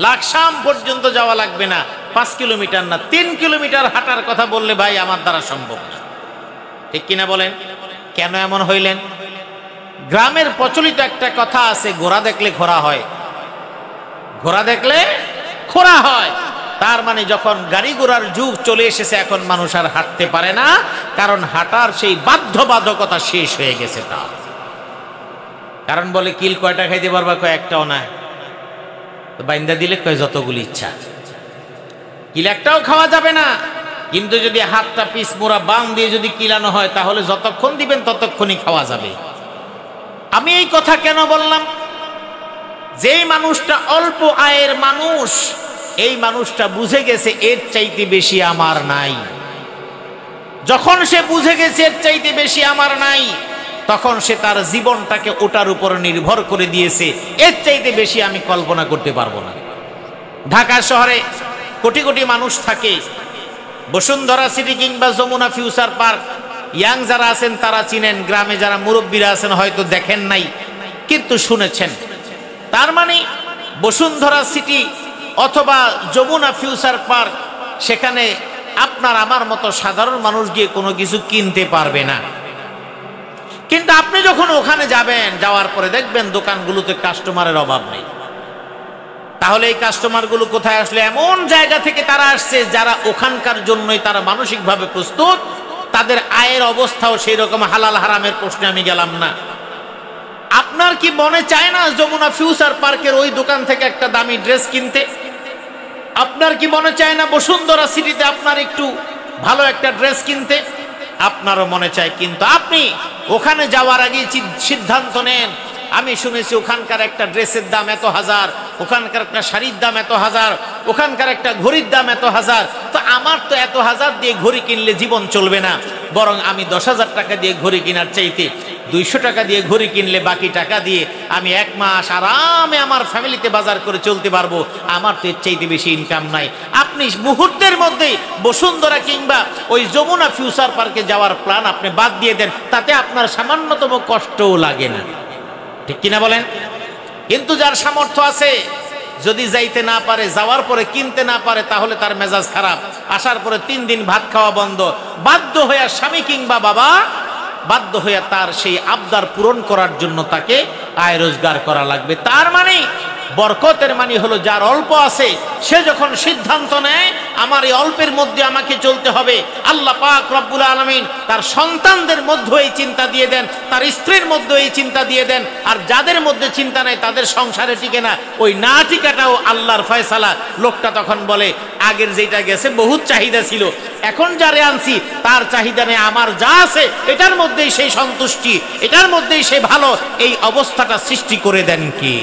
লাকসাম পর্যন্ত যাওয়া লাগবে না, 5 কিলোমিটার না 3 কিলোমিটার হাঁটার কথা বললে ভাই আমার দ্বারা সম্ভব না, ঠিক কিনা বলেন? কেন এমন হইলেন? গ্রামের প্রচলিত একটা কথা আছে, ঘোড়া দেখলে খোরা হয়, ঘোড়া দেখলে খোরা হয়। তার মানে যখন গাড়ি ঘোড়ার যুগ চলে এসেছে, এখন মানুষ আর হাঁটতে পারে না, কারণ হাঁটার সেই বাধ্যবাধকতা শেষ হয়ে গেছে তার। কারণ বলে কিল কয়টা খাইতে পারবা, কয় একটাও না, তো বাইন্দা দিলে কয় যতগুলি ইচ্ছা, কিল একটাও খাওয়া যাবে না। কিন্তু যদি হাতটা পিস মোড়া বাং দিয়ে যদি কিলানো হয়, তাহলে যতক্ষণ দিবেন ততক্ষণই খাওয়া যাবে। আমি এই কথা কেন বললাম? যেই মানুষটা অল্প আয়ের মানুষ, এই মানুষটা বুঝে গেছে এর চাইতে বেশি আমার নাই। যখন সে বুঝে গেছে এর চাইতে বেশি আমার নাই, তখন সে তার জীবনটাকে ওটার উপর নির্ভর করে দিয়েছে, এর চাইতে বেশি আমি কল্পনা করতে পারবো না। ঢাকা শহরে কোটি কোটি মানুষ থাকে। বসুন্ধরা সিটি কিংবা যমুনা ফিউচার পার্ক, ইয়াং যারা আছেন তারা চিনেন, গ্রামে যারা মুরব্বীরা আছেন হয়তো দেখেন নাই কিন্তু শুনেছেন। তার মানে বসুন্ধরা সিটি অথবা যমুনা ফিউচার পার্ক, সেখানে আপনার আমার মতো সাধারণ মানুষ গিয়ে কোনো কিছু কিনতে পারবে না। কিন্তু আপনি যখন ওখানে যাবেন, যাওয়ার পরে দেখবেন দোকানগুলোতে কাস্টমারের অভাব নেই। তাহলে এই কাস্টমারগুলো কোথায় আসলে? এমন জায়গা থেকে তারা আসছে যারা ওখানকার জন্যই তারা মানসিকভাবে প্রস্তুত। তাদের আয়ের অবস্থাও সেই রকম, হালাল হারামের প্রশ্নে আমি গেলাম না। আপনার কি মনে চায় না যমুনা ফিউচার পার্কের ওই দোকান থেকে একটা দামি ড্রেস কিনতে? আপনার কি মনে চায় না বসুন্ধরা সিটিতে আপনার একটু ভালো একটা ড্রেস কিনতে? আপনারও মনে চায়, কিন্তু আপনি ওখানে যাওয়ার আগে সিদ্ধান্ত নেন, আমি শুনেছি ওখানকার একটা ড্রেসের দাম এত হাজার, ওখানকার একটা শাড়ির দাম এত হাজার, ওখানকার একটা ঘড়ির দাম এত হাজার, তো আমার তো এত হাজার দিয়ে ঘড়ি কিনলে জীবন চলবে না, বরং আমি 10,000 টাকা দিয়ে ঘড়ি কেনার চাইতে 200 টাকা দিয়ে ঘড়ি কিনলে বাকি টাকা দিয়ে আমি 1 মাস আরামে আমার ফ্যামিলিতে বাজার করে চলতে পারবো, আমার তো এর চাইতে বেশি ইনকাম নাই। আপনি মুহূর্তের মধ্যেই বসুন্ধরা কিংবা ওই যমুনা ফিউচার পার্কে যাওয়ার প্ল্যান আপনি বাদ দিয়ে দেন, তাতে আপনার সামান্যতম কষ্টও লাগে না, ঠিক কিনা বলেন? কিন্তু যার সামর্থ্য আছে, যদি যাইতে না পারে, যাওয়ার পরে কিনতে না পারে, তাহলে তার মেজাজ খারাপ, আসার পরে 3 দিন ভাত খাওয়া বন্ধ, বাধ্য হয়ে স্বামী কিংবা বাবা বাধ্য হয়ে তার সেই আবদার পূরণ করার জন্য তাকে আয় রোজগার করা লাগবে। তার মানে বরকতের মানে হলো যার অল্প আছে, সে যখন সিদ্ধান্ত নেয় আমার এই অল্পের মধ্যে আমাকে চলতে হবে, আল্লাহ পাক রব্বুল আলামিন তার সন্তানদের মধ্যে এই চিন্তা দিয়ে দেন, তার স্ত্রীর মধ্যে এই চিন্তা দিয়ে দেন। আর যাদের মধ্যে চিন্তা নেই তাদের সংসারে টিকে না, ওই না টিকাটাও আল্লাহর ফয়সালা। লোকটা তখন বলে আগের যেটা গেছে বহুত চাহিদা ছিল, এখন যারে আনছি তার চাহিদা নেই, আমার যা আছে এটার মধ্যেই সেই সন্তুষ্টি, এটার মধ্যেই সে ভালো। এই অবস্থাটা সৃষ্টি করে দেন কি?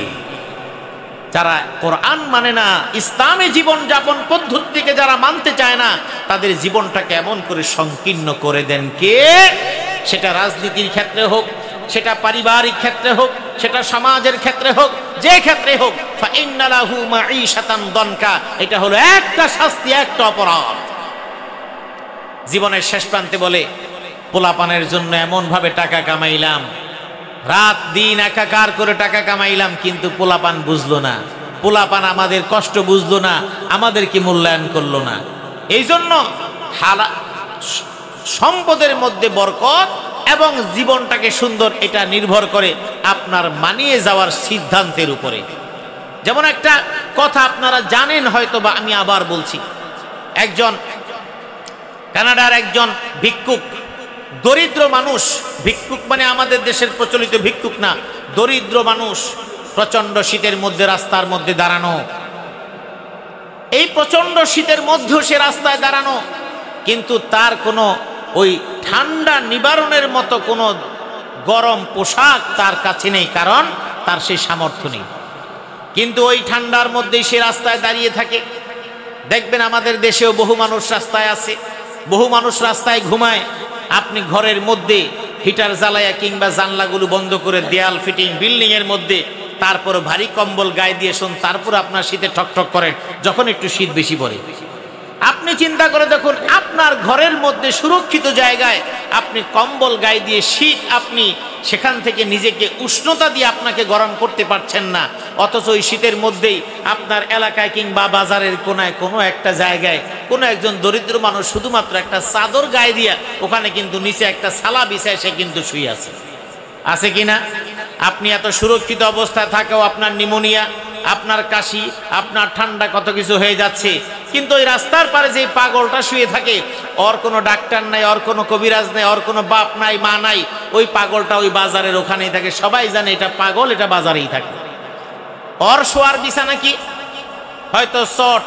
যারা কোরআন মানে না, ইসলামী জীবন যাপন পদ্ধতিকে যারা মানতে চায় না, তাদের জীবনটাকে এমন করে সংকীর্ণ করে দেন কে? সেটা রাজনীতির ক্ষেত্রে হোক, সেটা পারিবারিক ক্ষেত্রে হোক, সেটা সমাজের ক্ষেত্রে হোক, যে ক্ষেত্রে হোক, ফাইন্না লাহু মাঈশাতান দনকা, এটা হলো একটা শাস্তি, একটা অপরাধ। জীবনের শেষ প্রান্তে বলে পোলাপানের জন্য এমন ভাবে টাকা কামাইলাম, রাত দিন একাকার করে টাকা কামাইলাম, কিন্তু পোলাপান বুঝলো না, পোলাপান আমাদের কষ্ট বুঝলো না, আমাদেরকে মূল্যায়ন করলো না। এই জন্য সম্পদের মধ্যে বরকত এবং জীবনটাকে সুন্দর, এটা নির্ভর করে আপনার মানিয়ে যাওয়ার সিদ্ধান্তের উপরে। যেমন একটা কথা আপনারা জানেন হয়তো, বা আমি আবার বলছি, একজন কানাডার একজন ভিক্ষুক, দরিদ্র মানুষ, ভিক্ষুক মানে আমাদের দেশের প্রচলিত ভিক্ষুক না, দরিদ্র মানুষ, প্রচন্ড শীতের মধ্যে রাস্তার মধ্যে দাঁড়ানো, এই প্রচন্ড শীতের মধ্যেও সে রাস্তায় দাঁড়ানো, কিন্তু তার কোনো ওই ঠান্ডা নিবারণের মতো কোনো গরম পোশাক তার কাছে নেই, কারণ তার সেই সামর্থ্য নেই। কিন্তু ওই ঠান্ডার মধ্যেই সে রাস্তায় দাঁড়িয়ে থাকে। দেখবেন আমাদের দেশেও বহু মানুষ রাস্তায় আছে, বহু মানুষ রাস্তায় ঘুমায়। আপনি ঘরের মধ্যে হিটার জ্বালায়া কিংবা জানলাগুলো বন্ধ করে দেয়াল ফিটিং বিল্ডিং এর মধ্যে, তারপর ভারী কম্বল গায়ে দিয়ে শোন, তারপর আপনার শীতে ঠকঠক করেন যখন একটু শীত বেশি পড়ে। আপনি চিন্তা করে দেখুন, আপনার ঘরের মধ্যে সুরক্ষিত জায়গায় আপনি কম্বল গায়ে দিয়ে শীত, আপনি সেখান থেকে নিজেকে উষ্ণতা দিয়ে আপনাকে গরম করতে পারছেন না, অথচ ওই শীতের মধ্যেই আপনার এলাকায় কিংবা বাজারের কোনায় কোনো একটা জায়গায় কোনো একজন দরিদ্র মানুষ শুধুমাত্র একটা চাদর গায়ে দিয়া ওখানে কিন্তু নিচে একটা সালা বিছায় সে কিন্তু শুয়ে আছে কিনা? আপনি এত সুরক্ষিত অবস্থায় থাকেও আপনার নিউমোনিয়া, আপনার কাশি, আপনার ঠান্ডা, কত কিছু হয়ে যাচ্ছে, কিন্তু ওই রাস্তার পারে যে পাগলটা শুয়ে থাকে, ওর কোনো ডাক্তার নাই, ওর কোনো কবিরাজ নাই, ওর কোনো বাপ নাই, মা নাই, ওই পাগলটা ওই বাজারের ওখানেই থাকে, সবাই জানে এটা পাগল, এটা বাজারেই থাকে। ওর শোয়ার বিছানা কি? হয়তো চট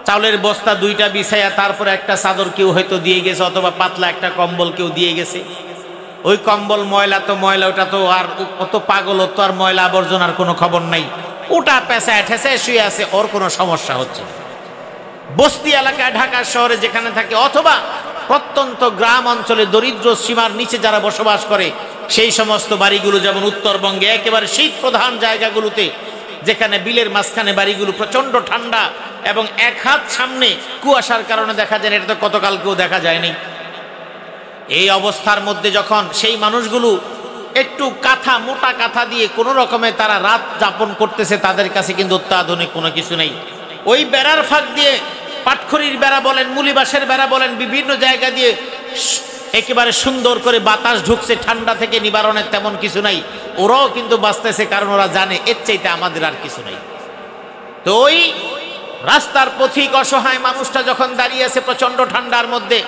চাউলের বস্তা 2টা বিছাইয়া তারপরে একটা চাদর কেউ হয়তো দিয়ে গেছে, অথবা পাতলা একটা কম্বল কেউ দিয়ে গেছে। ওই কম্বল ময়লা তো ময়লা, ওটা তো আর অত পাগল, তো আর ময়লা আবর্জনার কোনো খবর নাই, ওটা পেঁচায় ঠেসায় শুয়ে আছে, ওর কোনো সমস্যা হচ্ছে। বস্তি এলাকায় ঢাকা শহরে যেখানে থাকে, অথবা প্রত্যন্ত গ্রাম অঞ্চলে দরিদ্র সীমার নিচে যারা বসবাস করে, সেই সমস্ত বাড়িগুলো, যেমন উত্তরবঙ্গে একেবারে শীত প্রধান জায়গাগুলোতে, যেখানে বিলের মাঝখানে বাড়িগুলো, প্রচন্ড ঠান্ডা এবং এক হাত সামনে কুয়াশার কারণে দেখা যায়, এটা তো গতকালকেও দেখা যায়নি। এই অবস্থার মধ্যে যখন সেই মানুষগুলো একটু কাঁথা, মোটা কাঁথা দিয়ে কোনো রকমে তারা রাত যাপন করতেছে, তাদের কাছে কিন্তু অত্যাধুনিক কোনো কিছু নেই। ওই বেড়ার ফাঁক দিয়ে, পাটখড়ির বেড়া বলেন, মুলিবাসের বেড়া বলেন, বিভিন্ন জায়গা দিয়ে একেবারে সুন্দর করে বাতাস ঢুকছে, ঠান্ডা থেকে নিবারণের তেমন কিছু নাই, ওরাও কিন্তু বাঁচতেছে, কারণ ওরা জানে এর চাইতে আমাদের আর কিছু নেই। তো ওই রাস্তার পথিক অসহায় মানুষটা যখন দাঁড়িয়ে আছে প্রচন্ড ঠান্ডার মধ্যে,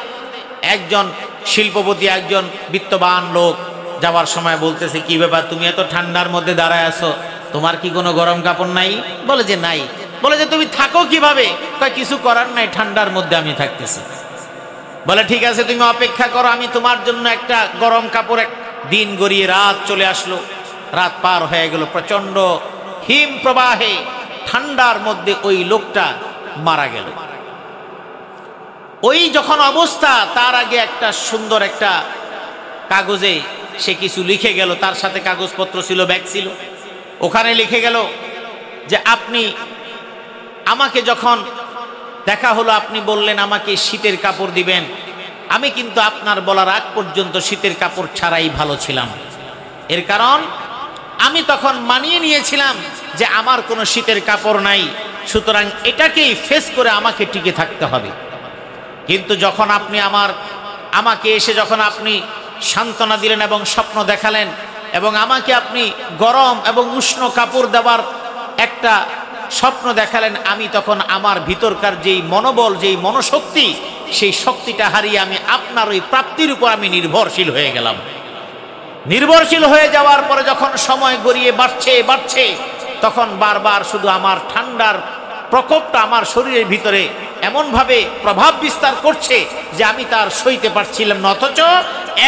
একজন শিল্পপতি, একজন বিত্তবান লোক যাওয়ার সময় বলতেছে, কি ব্যাপার, তুমি এত ঠান্ডার মধ্যে দাঁড়ায় আছো, তোমার কি কোনো গরম কাপড় নাই? বলে যে নাই। বলে যে তুমি থাকো কিভাবে? কয় কিছু করার নাই, ঠান্ডার মধ্যে আমি থাকতেছি। বলে ঠিক আছে, তুমি অপেক্ষা করো, আমি তোমার জন্য একটা গরম কাপড়। দিন গড়িয়ে রাত চলে আসলো, রাত পার হয়ে গেল, প্রচন্ড হিম প্রবাহে ঠান্ডার মধ্যে ওই লোকটা মারা গেল। ওই যখন অবস্থা, তার আগে একটা সুন্দর একটা কাগজে সে কিছু লিখে গেল, তার সাথে কাগজপত্র ছিল, ব্যাগ ছিল, ওখানে লিখে গেল যে আপনি আমাকে যখন দেখা হলো, আপনি বললেন আমাকে শীতের কাপড় দিবেন, আমি কিন্তু আপনার বলার আগ পর্যন্ত শীতের কাপড় ছাড়াই ভালো ছিলাম। এর কারণ আমি তখন মানিয়ে নিয়েছিলাম যে আমার কোনো শীতের কাপড় নাই, সুতরাং এটাকেই ফেস করে আমাকে টিকে থাকতে হবে। কিন্তু যখন আপনি আমাকে এসে যখন আপনি সান্ত্বনা দিলেন এবং স্বপ্ন দেখালেন, এবং আমাকে আপনি গরম এবং উষ্ণ কাপড় দেওয়ার একটা স্বপ্ন দেখালেন, আমি তখন আমার ভিতরকার যেই মনোবল, যেই মনোশক্তি, সেই শক্তিটা হারিয়ে আমি আপনার ওই প্রাপ্তির উপর আমি নির্ভরশীল হয়ে গেলাম। নির্ভরশীল হয়ে যাওয়ার পরে যখন সময় গড়িয়ে বাড়ছে, তখন বারবার শুধু আমার ঠান্ডার প্রকোপটা আমার শরীরের ভিতরে এমনভাবে প্রভাব বিস্তার করছে যে আমি তার সইতে পারছিলাম না, অথচ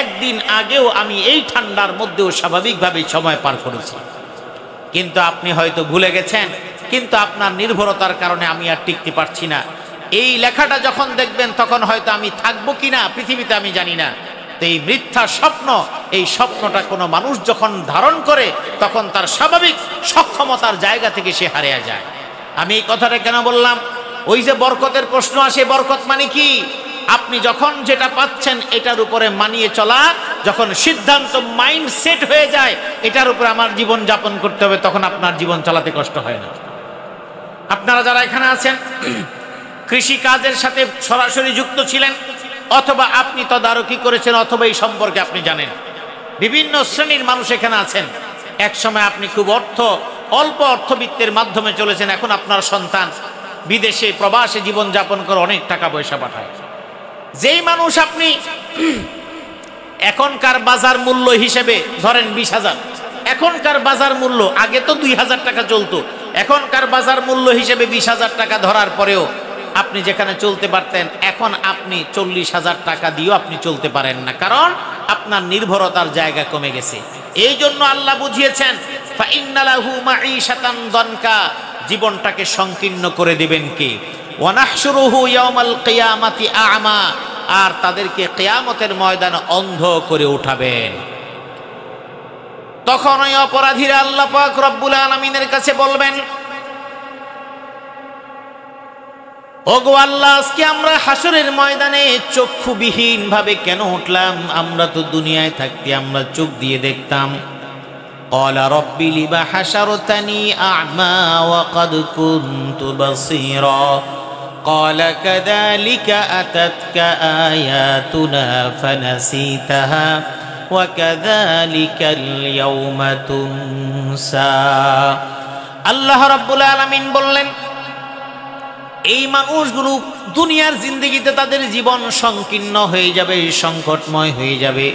একদিন আগেও আমি এই ঠান্ডার মধ্যেও স্বাভাবিকভাবে সময় পার করেছি। কিন্তু আপনি হয়তো ভুলে গেছেন, কিন্তু আপনার নির্ভরতার কারণে আমি আর টিকতে পারছি না। এই লেখাটা যখন দেখবেন, তখন হয়তো আমি থাকবো কিনা পৃথিবীতে আমি জানি না। তো এই মিথ্যা স্বপ্ন, এই স্বপ্নটা কোনো মানুষ যখন ধারণ করে, তখন তার স্বাভাবিক সক্ষমতার জায়গা থেকে সে হারিয়ে যায়। আমি এই কথাটা কেন বললাম? ওই যে বরকতের প্রশ্ন আসে, বরকত মানে কি? আপনি যখন যেটা পাচ্ছেন এটার উপরে মানিয়ে চলা, যখন সিদ্ধান্ত মাইন্ড সেট হয়ে যায় এটার উপরে আমার জীবন যাপন করতে হবে, তখন আপনার জীবন চালাতে কষ্ট হয় না। আপনারা যারা এখানে আছেন, কৃষি কাজের সাথে সরাসরি যুক্ত ছিলেন, অথবা আপনি তদারকি করেছেন, অথবা এই সম্পর্কে আপনি জানেন, বিভিন্ন শ্রেণীর মানুষ এখানে আছেন। এক সময় আপনি খুব অল্প অর্থবিত্তের মাধ্যমে চলেছেন, এখন আপনার সন্তান বিদেশে প্রবাসে জীবন যাপন করে অনেক টাকা পয়সা পাঠায়। যেই মানুষ আপনি এখনকার বাজার মূল্য হিসেবে ধরেন 20,000, এখনকার বাজার মূল্য, আগে তো 2,000 টাকা চলতো, এখনকার বাজার মূল্য হিসেবে 20,000 টাকা ধরার পরেও আপনি যেখানে চলতে পারতেন, এখন আপনি 40,000 টাকা দিয়েও আপনি চলতে পারেন না, কারণ আপনার নির্ভরতার জায়গা কমে গেছে। এই জন্য আল্লাহ বুঝিয়েছেন, ফাইন্না লাহু মাঈশাতান দনকা, জীবনটাকে সংকীর্ণ করে দিবেন কে? ওয়া নাহশুরুহু ইয়াওমাল কিয়ামাতি আ'মা, আর তাদেরকে কিয়ামতের ময়দানে অন্ধ করে উঠাবেন। তখন ওই অপরাধীরা আল্লাহ পাক রব্বুল আলামিনের কাছে বলবেন, ওগো আল্লাহ, আজকে আমরা হাসরের ময়দানে চক্ষুবিহীন ভাবে কেন উঠলাম? আমরা তো দুনিয়ায় থাকতে আমরা চোখ দিয়ে দেখতাম। قال رب لما حشرتني أعمى وقد كنت بصيرا قال كذلك أتتك آياتنا فنسيتها وكذلك اليوم تنسى। আল্লাহ রাব্বুল আলামিন বললেন, এই মানুষগুলো দুনিয়ার জিন্দেগিতে তাদের জীবন সংকীর্ণ হয়ে যাবে, সংকটময় হয়ে যাবে।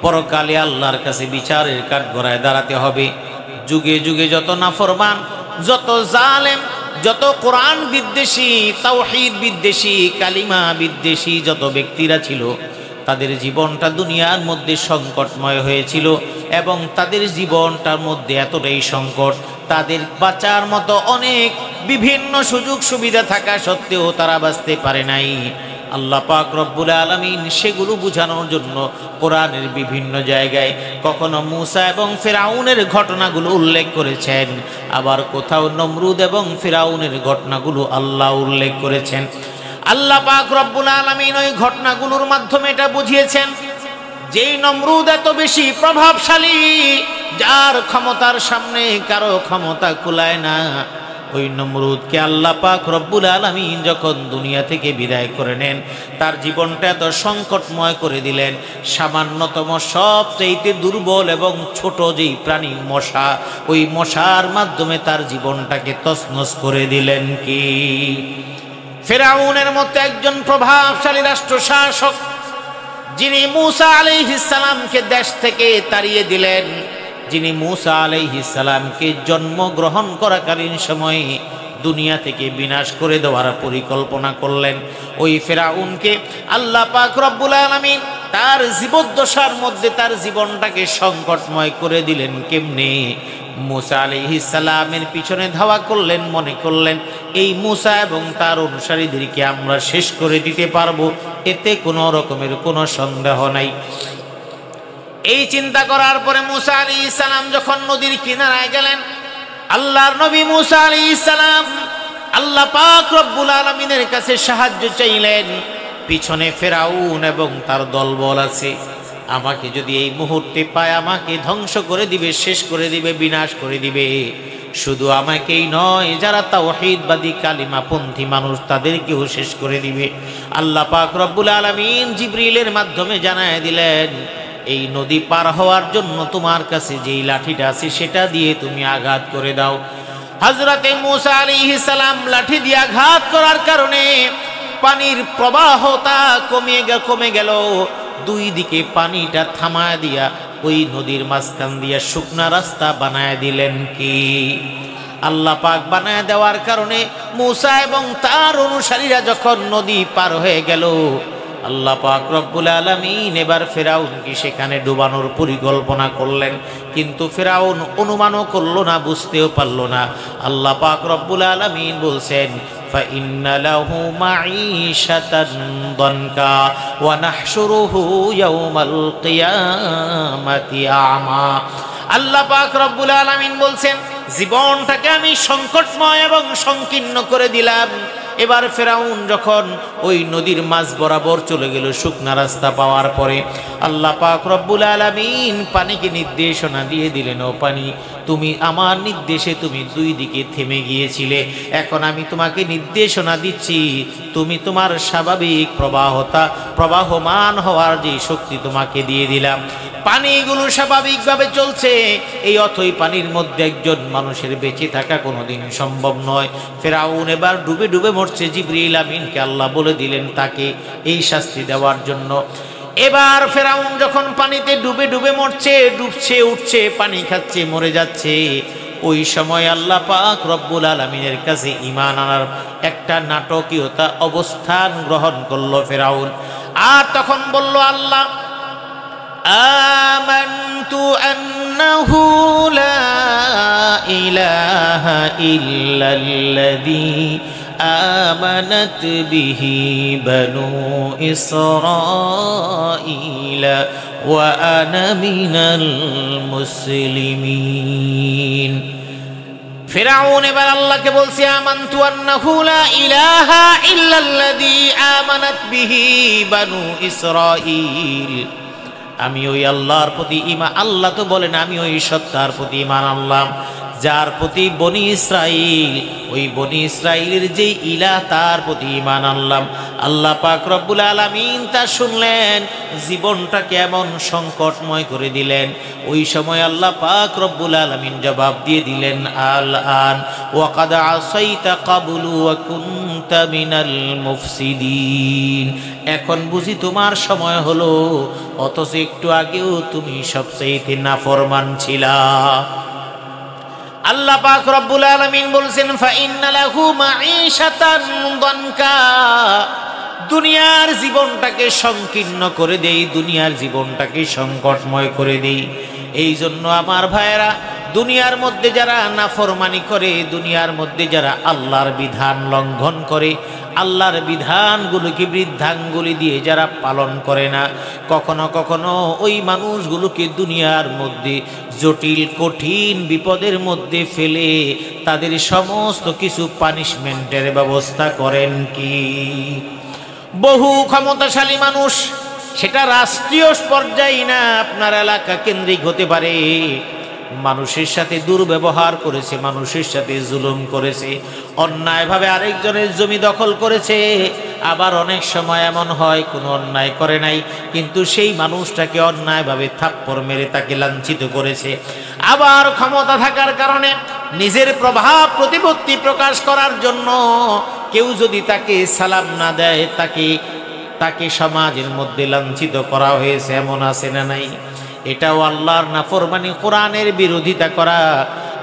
পরকালে আল্লাহর কাছে বিচারের কাঠগড়ায় দাঁড়াতে হবে। যুগে যুগে যত নাফরমান, যত জালেম, যত কোরআন বিদ্বেষী, তাওহীদ বিদ্বেষী, কালিমা বিদ্বেষী যত ব্যক্তিরা ছিল, তাদের জীবনটা দুনিয়ার মধ্যে সংকটময় হয়েছিল এবং তাদের জীবনটার মধ্যে এতটাই সংকট, তাদের বাঁচার মতো অনেক বিভিন্ন সুযোগ সুবিধা থাকা সত্ত্বেও তারা বাঁচতে পারে নাই। আল্লাহ পাক রব্বুল আলামিন সেগুলো বোঝানোর জন্য কোরআনের বিভিন্ন জায়গায় কখনো মূসা এবং ফিরাউনের ঘটনাগুলো উল্লেখ করেছেন, আবার কোথাও নমরুদ এবং ফিরাউনের ঘটনাগুলো আল্লাহ উল্লেখ করেছেন। আল্লাহ পাক রব্বুল আলামিন ওই ঘটনাগুলোর মাধ্যমে এটা বুঝিয়েছেন, যেই নমরুদ এত বেশি প্রভাবশালী, যার ক্ষমতার সামনে কারো ক্ষমতা কুলায় না, ওই নমরুদকে আল্লাহ পাক রব্বুল আলামিন যখন দুনিয়া থেকে বিদায় করে নেন, তার জীবনটা এত সংকটময় করে দিলেন, সামান্যতম সবচেয়ে দুর্বল এবং ছোট যেই প্রাণী মশা, ওই মশার মাধ্যমে তার জীবনটাকে তছনছ করে দিলেন। কি ফিরাউনের মতো একজন প্রভাবশালী রাষ্ট্র শাসক, যিনি মূসা আলাইহিস সালামকে দেশ থেকে তাড়িয়ে দিলেন, যিনি মূসা আলাইহিস সালামকে জন্মগ্রহণ করাকালীন সময়ে দুনিয়া থেকে বিনাশ করে দেওয়ার পরিকল্পনা করলেন, ওই ফিরাউনকে আল্লাহ পাক রব্বুল আলামিন তার জীবদ্দশার মধ্যে তার জীবনটাকে সংকটময় করে দিলেন। কেমনে? মূসা আলাইহিস সালামের পিছনে ধাওয়া করলেন, মনে করলেন এই মূসা এবং তার অনুসারীদেরকে আমরা শেষ করে দিতে পারবো, এতে কোনো রকমের কোনো সন্দেহ নাই। এই চিন্তা করার পরে মূসা আলাইহিস সালাম যখন নদীর কিনারায় গেলেন, আল্লাহর নবী মূসা আলাইহিস সালাম আল্লাহ পাক রব্বুল আলামিনের কাছে সাহায্য চাইলেন। পিছনে ফিরাউন এবং তার দলবল আছে, আমাকে যদি এই মুহূর্তে পায় আমাকে ধ্বংস করে দিবে, শেষ করে দিবে, বিনাশ করে দিবে। শুধু আমাকেই নয়, যারা তাওহীদবাদী কালিমাপন্থী মানুষ তাদেরকেও শেষ করে দিবে। আল্লাহ পাক রব্বুল আলামিন জিবরিলের মাধ্যমে জানায় দিলেন, এই নদী পার হওয়ার জন্য তোমার কাছে যেই লাঠিটা আছে সেটা দিয়ে তুমি আঘাত করে দাও। হযরতে মূসা আলাইহিস সালাম লাঠি দিয়ে আঘাত করার কারণে পানির প্রবাহটা কমে গেল। দুই দিকে পানিটা থামায় দিয়া ওই নদীর মাঝখান দিয়া শুকনা রাস্তা বানায় দিলেন। কি আল্লাহ পাক বানায় দেওয়ার কারণে মূসা এবং তার অনুসারীরা যখন নদী পার হয়ে গেল, আল্লাহ পাক রব্বুল আলামিন এবার ফিরাউনকে সেখানে ডুবানোর পরিকল্পনা করলেন, কিন্তু ফিরাউন অনুমানও করলো না, বুঝতেও পারলো না। আল্লাহ পাক রব্বুল আলামিন বলছেন, فإن له معيشة ضنكا ونحشره يوم القيامة أعمى। আল্লাহ পাক রব্বুল আলামিন বলছেন, জীবনটাকে আমি সংকটময় এবং সংকীর্ণ করে দিলাম। এবার ফিরাউন যখন ওই নদীর মাঝ বরাবর চলে গেল শুকনা রাস্তা পাওয়ার পরে, আল্লাহ পাক রব্বুল আলামিন পানিকে নির্দেশনা দিয়ে দিলেন, ও পানি, তুমি আমার নির্দেশে তুমি দুই দিকে থেমে গিয়েছিলে, এখন আমি তোমাকে নির্দেশনা দিচ্ছি, তুমি তোমার স্বাভাবিক প্রবাহমান হওয়ার যে শক্তি তোমাকে দিয়ে দিলাম। পানিগুলো স্বাভাবিকভাবে চলছে, এই অথই পানির মধ্যে একজন মানুষের বেঁচে থাকা কোনোদিন সম্ভব নয়। ফিরাউন এবার ডুবে ডুবে মরছে। জিবরিল আমিনকে আল্লাহ বলে দিলেন তাকে এই শাস্তি দেওয়ার জন্য। এবার ফিরাউন যখন পানিতে ডুবে ডুবে মরছে, ডুবছে, উঠছে, পানি খাচ্ছে, মরে যাচ্ছে, ওই সময় আল্লাহ পাক রব্বুল আলামিনের কাছে ঈমান আনার একটা নাটকীয়তা অবস্থান গ্রহণ করলো ফিরাউন। আর তখন বলল, আল্লাহ, আমানতু আন্নাহু লা ইলাহা ইল্লাল্লাযী আমানাত বিহি বানু ইসরাঈল ওয়া আনা মিনাল মুসলিমিন। ফিরাউন এবার আল্লাহকে বলছে আমানতু আন্নাহু লা ইলাহা ইল্লাল্লাযী আমানাত বিহি বানু ইসরাঈল, আমি ওই আল্লাহর প্রতি ঈমান, আল্লাহ তো বলেন আমি ওই সত্তার প্রতি ঈমান আনলাম যার প্রতি বনি ইসরাইল, ওই বনি ইসরাইলের যেই ইলাহ তার প্রতি ঈমান আনলাম। আল্লাহ পাক রব্বুল আলামিন তা শুনলেন, জীবনটাকে এমন সংকটময় করে দিলেন। ওই সময় আল্লাহ পাক রব্বুল আলামিন জবাব দিয়ে দিলেন, আল আন ওয়া কাদ আসাইতা ক্বাবলু ওয়া কুনতা মিনাল মুফসিদিন, এখন বুঝি তোমার সময় হলো, অথচ একটু আগেও তুমি সবচেয়ে নাফরমান ছিলা। আল্লাহ পাক রব্বুল আলামিন বলছেন ফাইন্না লাহু মাঈশাতান দানকা, দুনিয়ার জীবনটাকে সংকীর্ণ করে দেই, দুনিয়ার জীবনটাকে সংকটময় করে দেই। এই জন্য আমার ভাইয়েরা, দুনিয়ার মধ্যে যারা নাফরমানি করে, দুনিয়ার মধ্যে যারা আল্লাহর বিধান লঙ্ঘন করে, আল্লাহর বিধানগুলোকে বৃদ্ধাঙ্গুলি দিয়ে যারা পালন করে না, কখনো কখনো ওই মানুষগুলোকে দুনিয়ার মধ্যে জটিল কঠিন বিপদের মধ্যে ফেলে তাদের সমস্ত কিছু পানিশমেন্টের ব্যবস্থা করেন কি। বহু ক্ষমতাশালী মানুষ, সেটা রাষ্ট্রীয় পর্যায়ে না, আপনার এলাকা কেন্দ্রিক হতে পারে, মানুষের সাথে দুর্ব্যবহার করেছে, মানুষের সাথে জুলুম করেছে, অন্যায়ভাবে আরেকজনের জমি দখল করেছে। আবার অনেক সময় এমন হয় কোনো অন্যায় করে নাই, কিন্তু সেই মানুষটাকে অন্যায়ভাবে থাপ্পড় মেরে তাকে লাঞ্ছিত করেছে। আবার ক্ষমতা থাকার কারণে নিজের প্রভাব প্রতিপত্তি প্রকাশ করার জন্য কেউ যদি তাকে সালাম না দেয়, তাকে সমাজের মধ্যে লাঞ্ছিত করা হয়েছে, এমন আছে না নাই? এটাও আল্লাহর নাফরমানি, কোরআনের বিরোধিতা করা।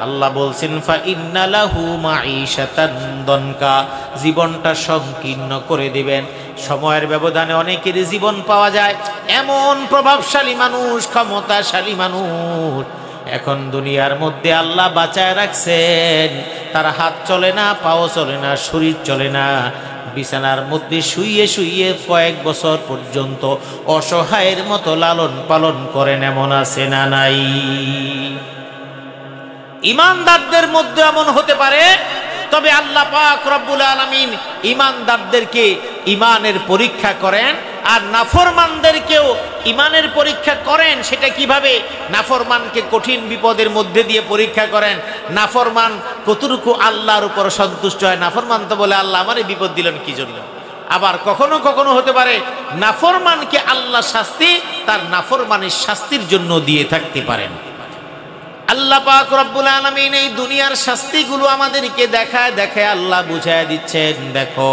আল্লাহ বলছেন ফাইন্না লাহু মাঈশাতান দানকা, জীবনটা সংকীর্ণ করে দিবেন। সময়ের ব্যবধানে অনেকের জীবন পাওয়া যায়, এমন প্রভাবশালী মানুষ, ক্ষমতাশালী মানুষ, এখন দুনিয়ার মধ্যে আল্লাহ বাঁচায় রাখছেন, তার হাত চলে না, পাও চলে না, শরীর চলে না, বিছানার মধ্যে শুইয়ে শুইয়ে কয়েক বছর পর্যন্ত অসহায়ের মতো লালন পালন করেন, এমন আছে না নাই? ঈমানদারদের মধ্যে এমন হতে পারে, তবে আল্লাহ পাক রব্বুল আলামিন ঈমানদারদেরকে ঈমানের পরীক্ষা করেন, আর নাফরমানদেরকেও ঈমানের পরীক্ষা করেন। সেটা কিভাবে? নাফরমানকে কঠিন বিপদের মধ্যে দিয়ে পরীক্ষা করেন। নাফরমান কতটুকু আল্লাহর উপর সন্তুষ্ট হয়? নাফরমান তো বলে আল্লাহ আমারে বিপদ দিলেন কি জন্য। আবার কখনো কখনো হতে পারে নাফরমানকে আল্লাহ শাস্তি তার নাফরমানের শাস্তির জন্য দিয়ে থাকতে পারেন। আল্লাহ পাক রব্বুল আলামিন এই দুনিয়ার শাস্তিগুলো আমাদেরকে দেখায় দেখায় আল্লাহ বুঝায় দিচ্ছেন, দেখো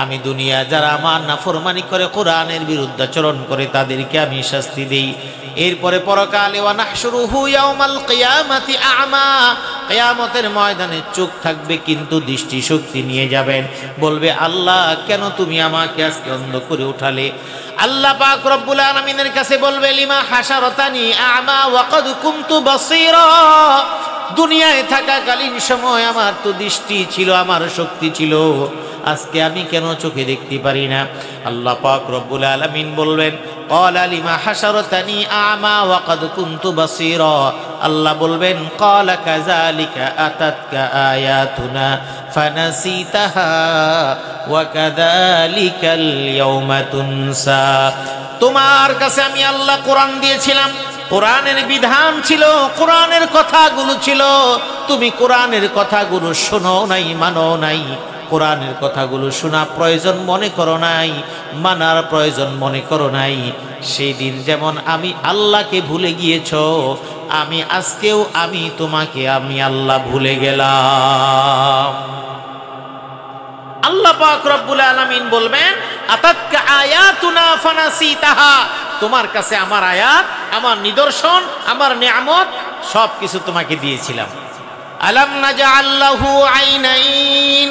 আমি দুনিয়া যারা আমার নাফরমানি করে, কোরআনের বিরুদ্ধাচরণ করে, তাদেরকে আমি শাস্তি দেই। এরপরে পরকালে ওয়া নাহশুরুহু ইয়াউমাল কিয়ামাতি আ'মা, কিয়ামতের ময়দানে চোখ থাকবে কিন্তু দৃষ্টিশক্তি নিয়ে যাবেন। বলবে আল্লাহ কেন তুমি আমাকে আজকে অন্ধ করে উঠালে? আল্লাহ পাক রব্বুল আলামিনের কাছে বলবে লিমা হাশারাতানি আ'মা ওয়া ক্বাদ কুনতু বাসীরা, দুনিয়ায় থাকাকালীন সময় আমার তো দৃষ্টি ছিল, আমার শক্তি ছিল, আজকে আমি কেন চোখে দেখতে পারি না? আল্লাহ পাক রব্বুল আলামিন বলবেন ক্বালা লিমা হাশারাতানি আ'মা ওয়া ক্বাদ কুনতু বাসীরা, আল্লাহ বলবেন ক্বালা কাযালিকা আতাতকা আয়াতুনা ফানাসিতাহা ওয়া কাযালিকাল ইয়াউমা তুনসা, তোমার কাছে আমি আল্লাহ কোরআন দিয়েছিলাম, কোরআনের বিধান ছিল, কোরআনের কথাগুলো ছিল, তুমি কোরআনের কথাগুলো শোনো নাই, মানো নাই, কোরআনের কথাগুলো শোনা প্রয়োজন মনে করো নাই, মানার প্রয়োজন মনে করো নাই। সেই দিন যেমন আমি আল্লাহকে ভুলে গিয়েছ, আমি আজকেও আমি তোমাকে আমি আল্লাহ ভুলে গেলাম। আল্লাহ পাক রব্বুল আলামিন বলবেন আতাতকা আয়াতুনা ফানাসিতাহা, তোমার কাছে আমার আয়াত, আমার নিদর্শন, আমার নিয়ামত সব কিছু তোমাকে দিয়েছিলাম। আলাম নাজআল লাহু আইনাইন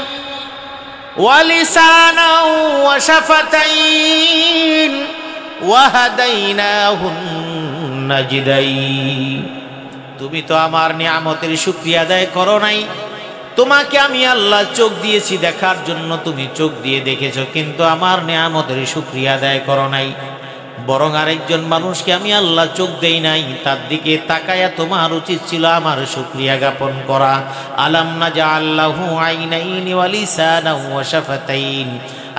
ওয়া লিসানান ওয়া শাফাতাইন ওয়া হাদাইনাহুন নাজদাইন, তুমি তো আমার নিয়ামতের শুকরিয়া আদায় করো নাই। তোমাকে আমি আল্লাহ চোখ দিয়েছি দেখার জন্য, তুমি চোখ দিয়ে দেখেছো, কিন্তু আমার নিয়ামতের শুকরিয়া আদায় করো নাই। বরং আরেকজন মানুষকে আমি আল্লাহ চোখ দেই নাই, তার দিকে তাকায়া তোমার উচিত ছিল আমার শুকরিয়া জ্ঞাপন করা। আলাম নাজআল লাহু আইনাইনি ওয়া লিসানান ওয়া শাফাতাইন,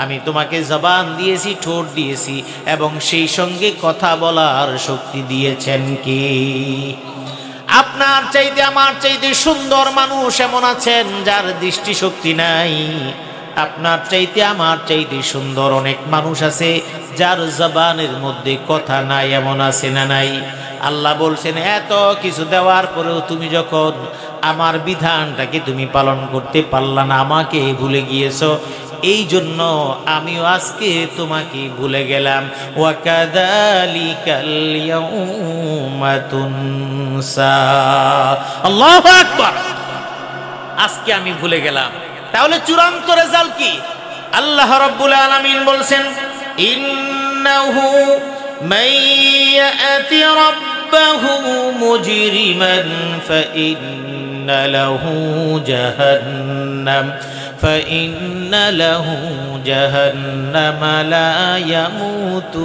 আমি তোমাকে জবান দিয়েছি, ঠোঁট দিয়েছি, এবং সেই সঙ্গে কথা বলার শক্তি দিয়েছেন কি? আপনার চাইতে আমার চাইতে সুন্দর মানুষ এমন আছেন যার দৃষ্টিশক্তি নাই। আপনার চাইতে আমার চাইতে সুন্দর অনেক মানুষ আছে যার জবানের মধ্যে কথা নাই, এমন আছে না নাই? আল্লাহ বলছেন এত কিছু দেওয়ার পরেও তুমি যখন আমার বিধানটাকে তুমি পালন করতে পারলা না, আমাকে ভুলে গিয়েছো, এই জন্য আমিও আজকে তোমাকে ভুলে গেলাম। ওয়াকাযালিকাল ইয়াউমা তুনসা। আল্লাহু আকবার। আজকে আমি ভুলে গেলাম। তাহলে চূড়ান্ত রেজাল্ট কি? আল্লাহ রাব্বুল আলামিন বলছেন ইন্নাহু মাইয়াতি রাব্বাহু মুজরিমান ফাইন্না লাহু জাহান্নাম فإن له جهنم لا يموت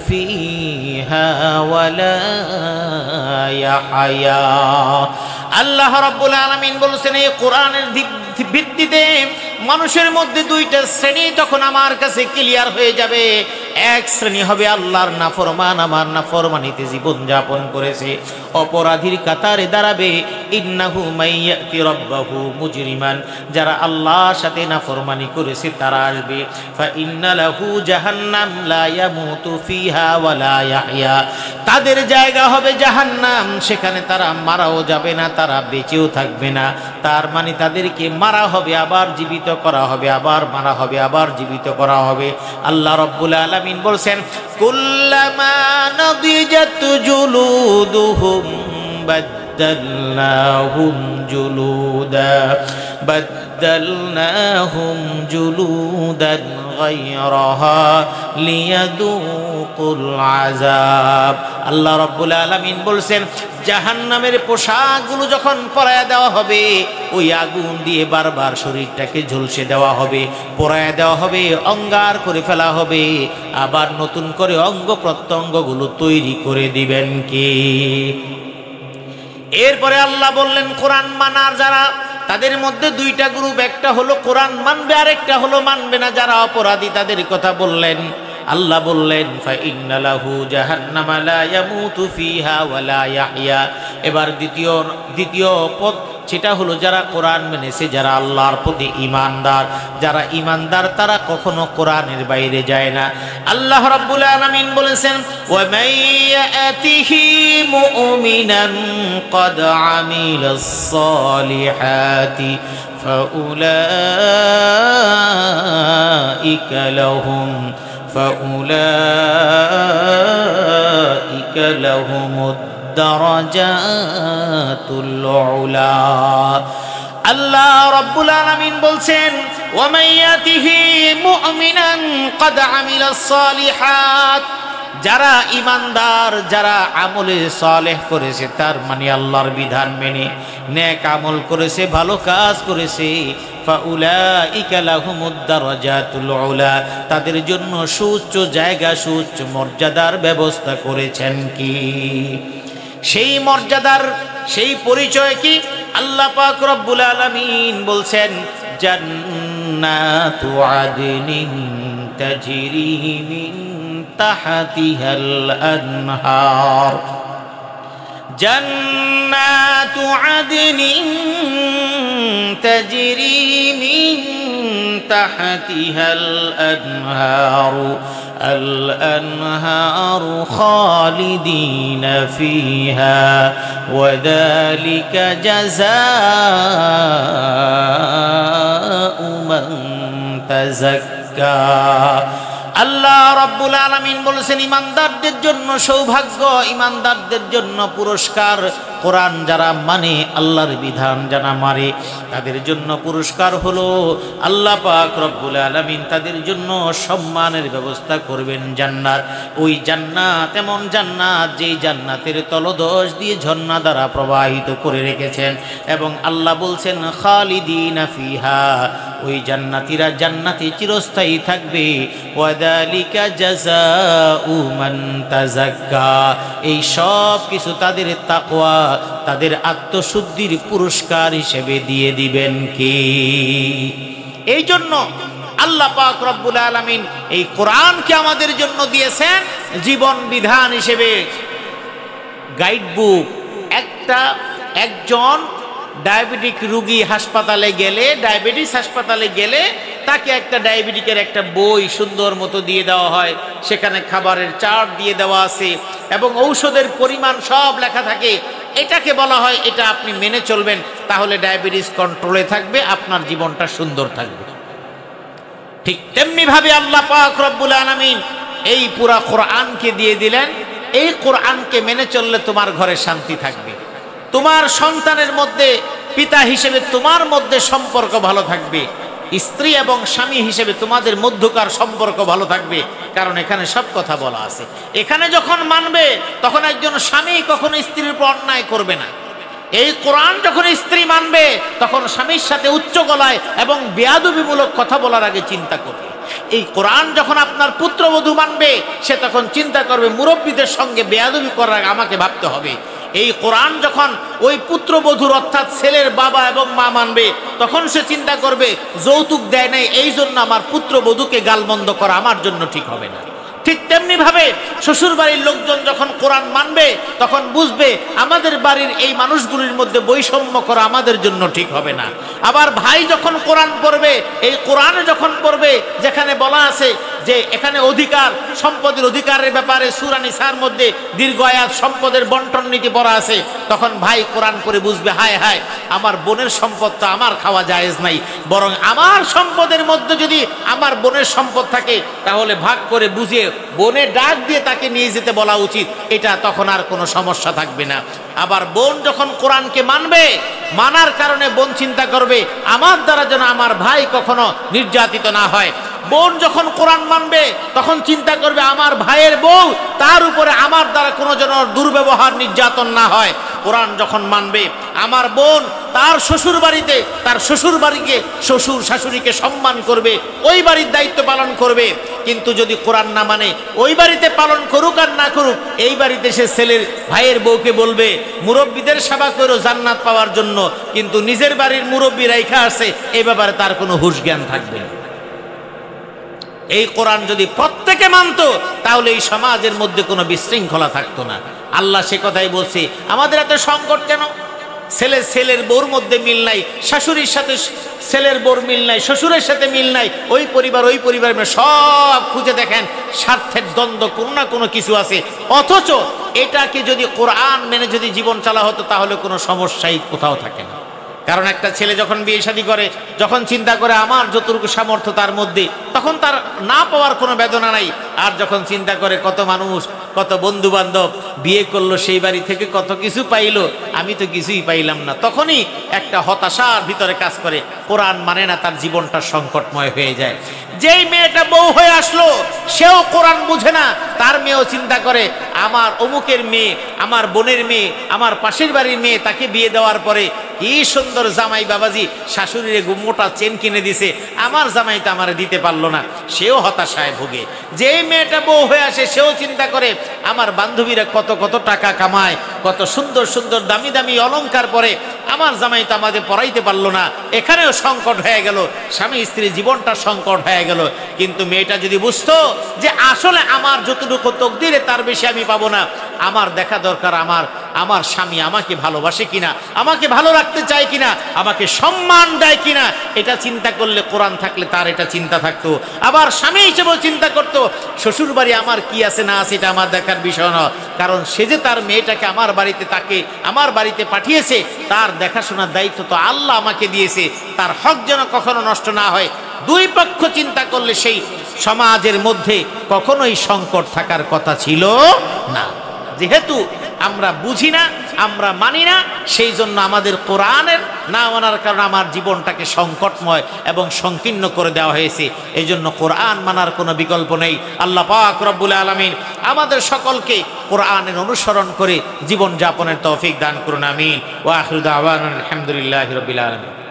فيها ولا يحيا। আল্লাহ রাব্বুল আলামিন বলেছেন এই কোরআনের ভিত্তিতে মানুষের মধ্যে দুইটা শ্রেণী তখন আমার কাছে ক্লিয়ার হয়ে যাবে। এক শ্রেণী হবে আল্লাহর নাফরমান, আমার নাফরমানিতে জীবন যাপন করেছে, অপরাধীর কাতারে দাঁড়াবে। ইন্নাহু মাইয়াতি রাব্বাহু মুজরিমান, যারা আল্লাহর সাথে নাফরমানি করেছে তারা আসবে। ফা ইন্না লাহু জাহান্নাম লা ইয়ামুতু ফিহা ওয়া লা ইয়াহইয়া, তাদের জায়গা হবে জাহান্নাম, সেখানে তারা মারাও যাবে না, তারা বেঁচেও থাকবে না। তার মানে তাদেরকে মারা হবে, আবার জীবিত করা হবে, আবার মারা হবে, আবার জীবিত করা হবে। আল্লাহ রাব্বুল আলামিন বলছেন কুল্লামা নাদিজাত জুলুদুহুম বাদদালনাহুম জুলুদান গায়রাহা লিয়াদুকুল আযাব। আল্লাহ রাব্বুল আলামিন বলছেন জাহান্নামের পোশাকগুলো যখন পরায়া দেওয়া হবে, ওই আগুন দিয়ে বারবার শরীরটাকে ঝলসে দেওয়া হবে, পরায়া দেওয়া হবে, অঙ্গার করে ফেলা হবে, আবার নতুন করে অঙ্গ প্রত্যঙ্গগুলো তৈরি করে দিবেন কি? এরপরে আল্লাহ বললেন কোরআন মানার যারা, তাদের মধ্যে দুইটা গ্রুপ, একটা হলো কোরআন মানবে আর একটা হলো মানবে না, যারা অপরাধী তাদের কথা বললেন। আল্লাহ বললেন ফা ইন্না লাহু জাহান্নামা লা ইয়ামুতু ফিহা ওয়া লা ইয়াহইয়া। এবার দ্বিতীয় পদ, সেটা হলো যারা কোরআন মেনেছে, যারা আল্লাহর প্রতি ঈমানদার, যারা ঈমানদার তারা কখনো কোরআনের বাইরে যায় না। আল্লাহ রাব্বুল আলামিন বলেছেন ওয়া মাইয়াতিহি মুমিনান ক্বাদ আমিলাস সালিহাতি فأولئك لهم الدرجات العلا। আল্লাহ রাব্বুল আলামিন বলছেন ওয়া মাইয়াতিহি মুমিনান ক্বাদ আমিলাস সালিহাত, যারা ঈমানদার, যারা আমলে সালেহ করেছে, তার মানে আল্লাহর বিধান মেনে নেক আমল করেছে, ভালো কাজ করেছে, ফাউলাইকা লাহুমুদ দারাজাতুল উলা, তাদের জন্য সুউচ্চ জায়গা, সুউচ্চ মর্যাদার ব্যবস্থা করেছেন কি? সেই মর্যাদার সেই পরিচয় কি? আল্লাহ পাক রব্বুল আলামিন বলছেন জান্নাতু আদনিন তাজরি মিন তাহতিহাল আনহার, জান্নাতু আদনিন তাজরি মিন তাহতিহাল আনহার, الأنهار خالدين فيها وذلك جزاء من تزكى। আল্লাহ রাব্বুল আলামিন বলেছেন ঈমানদারদের জন্য সৌভাগ্য, ঈমানদারদের জন্য পুরস্কার। কোরআন যারা মানে, আল্লাহর বিধান যারা মানে, তাদের জন্য পুরস্কার হলো আল্লাহ পাক রব্বুল আলামিন তাদের জন্য সম্মানের ব্যবস্থা করবেন জান্নাত। ওই জান্নাত এমন জান্নাত যেই জান্নাতের তলদেশ দিয়ে ঝর্ণা দ্বারা প্রবাহিত করে রেখেছেন, এবং আল্লাহ বলছেন খালিদিনা ফিহা, ওই জান্নাতীরা জান্নাতে চিরস্থায়ী থাকবে। ওয়াদালিকা জাযাউ মান তাযাক্কা, এই সব কিছু তাদের তাকওয়া, তাদের আত্মশুদ্ধির পুরস্কার হিসেবে দিয়ে দিবেন কি? এই জন্য আল্লাহ পাক রব্বুল আলামিন এই কোরআনকে আমাদের জন্য দিয়েছেন জীবন বিধান হিসেবে, গাইড বুক। একজন ডায়াবেটিক রোগী হাসপাতালে গেলে, ডায়াবেটিস হাসপাতালে গেলে তাকে একটা ডায়াবেটিকের একটা বই সুন্দর মতো দিয়ে দেওয়া হয়, সেখানে খাবারের চার্ট দিয়ে দেওয়া আছে এবং ঔষধের পরিমাণ সব লেখা থাকে। এটাকে বলা হয় এটা আপনি মেনে চলবেন, তাহলে ডায়াবেটিস কন্ট্রোলে থাকবে, আপনার জীবনটা সুন্দর থাকবে। ঠিক তেমনি ভাবে আল্লাহ পাক রব্বুল আলামিন এই পুরা কোরআনকে দিয়ে দিলেন, এই কোরআনকে মেনে চললে তোমার ঘরে শান্তি থাকবে, তোমার সন্তানের মধ্যে পিতা হিসেবে তোমার মধ্যে সম্পর্ক ভালো থাকবে, স্ত্রী এবং স্বামী হিসেবে তোমাদের মধ্যকার সম্পর্ক ভালো থাকবে। কারণ এখানে সব কথা বলা আছে। এখানে যখন মানবে তখন একজন স্বামী কখনো স্ত্রীর উপর অন্যায় করবে না। এই কোরআন যখন স্ত্রী মানবে তখন স্বামীর সাথে উচ্চ গলায় এবং বেয়াদবিমূলক কথা বলার আগে চিন্তা করবে। এই কোরআন যখন আপনার পুত্রবধূ মানবে সে তখন চিন্তা করবে মুরব্বীদের সঙ্গে বেয়াদবি করার আগে আমাকে ভাবতে হবে। এই কোরআন যখন ওই পুত্রবধূর অর্থাৎ ছেলের বাবা এবং মা মানবে তখন সে চিন্তা করবে যৌতুক দেয় নাই এই জন্য আমার পুত্রবধূকে গালমন্দ করা আমার জন্য ঠিক হবে না। ঠিক তেমনি ভাবে শ্বশুর বাড়ির লোকজন যখন কোরআন মানবে তখন বুঝবে আমাদের বাড়ির এই মানুষগুলির মধ্যে বৈষম্য করা আমাদের জন্য ঠিক হবে না। আবার ভাই যখন কোরআন পড়বে, এই কোরআনে যখন পড়বে যেখানে বলা আছে যে এখানে অধিকার, সম্পদের অধিকারের ব্যাপারে সূরা নিসার মধ্যে দীর্ঘ আয়াত সম্পদের বন্টন নীতি পড়া আছে, তখন ভাই কোরআন পড়ে বুঝবে হায় হায় আমার বোনের সম্পদ তো আমার খাওয়া জায়েজ নাই, বরং আমার সম্পদের মধ্যে যদি আমার বোনের সম্পদ থাকে তাহলে ভাগ করে বুঝিয়ে বোনে ডাক দিয়ে তাকে নিয়ে যেতে বলা উচিত। এটা তখন আর কোনো সমস্যা থাকবে না। আবার বোন যখন কোরআনকে মানবে, মানার কারণে বোন চিন্তা করবে আমার দ্বারা যেন আমার ভাই কখনো নির্যাতিত না হয়। বোন যখন কোরআন মানবে তখন চিন্তা করবে আমার ভাইয়ের বউ তার উপরে আমার দ্বারা কোনো যেন দুর্ব্যবহার নির্যাতন না হয়। কোরআন যখন মানবে আমার বোন তার শ্বশুর বাড়িতে তার শ্বশুর বাড়িকে শ্বশুর শাশুড়িকে সম্মান করবে, ওই বাড়ির দায়িত্ব পালন করবে। কিন্তু যদি কোরআন না মানে ওই বাড়িতে পালন করুক আর না করুক, এই বাড়িতে সে ছেলের ভাইয়ের বউকে বলবে মুরব্বীদের সেবা করো জান্নাত পাওয়ার জন্য, কিন্তু নিজের বাড়ির মুরব্বী রাইখা আছে এই ব্যাপারে তার কোনো হুঁশ জ্ঞান থাকবে না। এই কোরআন যদি প্রত্যেকে মানত তাহলে এই সমাজের মধ্যে কোনো বিশৃঙ্খলা থাকতো না। আল্লাহ সে কথাই বলছে আমাদের এত সংকট কেন? ছেলের বউর মধ্যে মিল নাই, শাশুড়ির সাথে ছেলের বউর মিল নাই, শ্বশুরের সাথে মিল নাই, ওই পরিবার সব খুঁজে দেখেন স্বার্থের দ্বন্দ্ব কোনো না কোনো কিছু আছে। অথচ এটাকে যদি কোরআন মেনে যদি জীবন চালা হতো তাহলে কোনো সমস্যাই কোথাও থাকে না। কারণ একটা ছেলে যখন বিয়ে শাদী করে, যখন চিন্তা করে আমার যতটুকু সামর্থ্য তার মধ্যে, তখন তার না পাওয়ার কোনো বেদনা নাই। আর যখন চিন্তা করে কত মানুষ কত বন্ধু বান্ধব বিয়ে করলো, সেই বাড়ি থেকে কত কিছু পাইলো, আমি তো কিছুই পাইলাম না, তখনই একটা হতাশার ভিতরে কাজ করে। কোরআন মানে না, তার জীবনটা সংকটময় হয়ে যায়। যেই মেয়েটা বউ হয়ে আসলো সেও কোরআন বুঝে না, তার মেয়েও চিন্তা করে আমার অমুকের মেয়ে, আমার বোনের মেয়ে, আমার পাশের বাড়ির মেয়ে, তাকে বিয়ে দেওয়ার পরে কি সুন্দর জামাই বাবাজি শাশুড়ির মোটা চেন কিনে দিছে, আমার জামাই তো আমার দিতে পারলো না, সেও হতাশায় ভোগে। যেই মেয়েটা বউ হয়ে আসে সেও চিন্তা করে আমার বান্ধবীরা কত কত টাকা কামায়, কত সুন্দর সুন্দর দামি দামি অলংকার পরে, আমার জামাই তো আমাদের পড়াইতে পারলো না, এখানেও সংকট হয়ে গেল, স্বামী স্ত্রীর জীবনটা সংকট হয়ে গেল। কিন্তু মেয়েটা যদি বুঝতো যে আসলে আমার যতটুকু তকদিরে তার বেশি আমি পাবো না, আমার দেখা দরকার আমার স্বামী আমাকে ভালোবাসে কিনা, আমাকে ভালো রাখতে চায় কিনা, আমাকে সম্মান দেয় কিনা, এটা চিন্তা করলে কোরআন থাকলে তার এটা চিন্তা থাকতো। আবার স্বামী হিসেবেও চিন্তা করতো শ্বশুর বাড়ি আমার কি আছে না আছে এটা আমার দেখার বিষয় নয়, কারণ সে যে তার মেয়েটাকে আমার বাড়িতে তাকে আমার বাড়িতে পাঠিয়েছে, তার দেখাশোনার দায়িত্ব তো আল্লাহ আমাকে দিয়েছে, তার হক যেন কখনো নষ্ট না হয়। দুই পক্ষ চিন্তা করলে সেই সমাজের মধ্যে কখনোই সংকট থাকার কথা ছিল না। যেহেতু আমরা বুঝি না, আমরা মানি না, সেই জন্য আমাদের কোরআনের না মানার কারণে আমার জীবনটাকে সংকটময় এবং সংকীর্ণ করে দেওয়া হয়েছে। এই জন্য কোরআন মানার কোনো বিকল্প নেই। আল্লাহ পাক রব্বুল আলামিন আমাদের সকলকে কোরআনের অনুসরণ করে জীবন যাপনের তৌফিক দান করুন, আমিন। ওয়া আখিরু দাওয়ানা আলহামদুলিল্লাহি রাব্বিল আলামিন।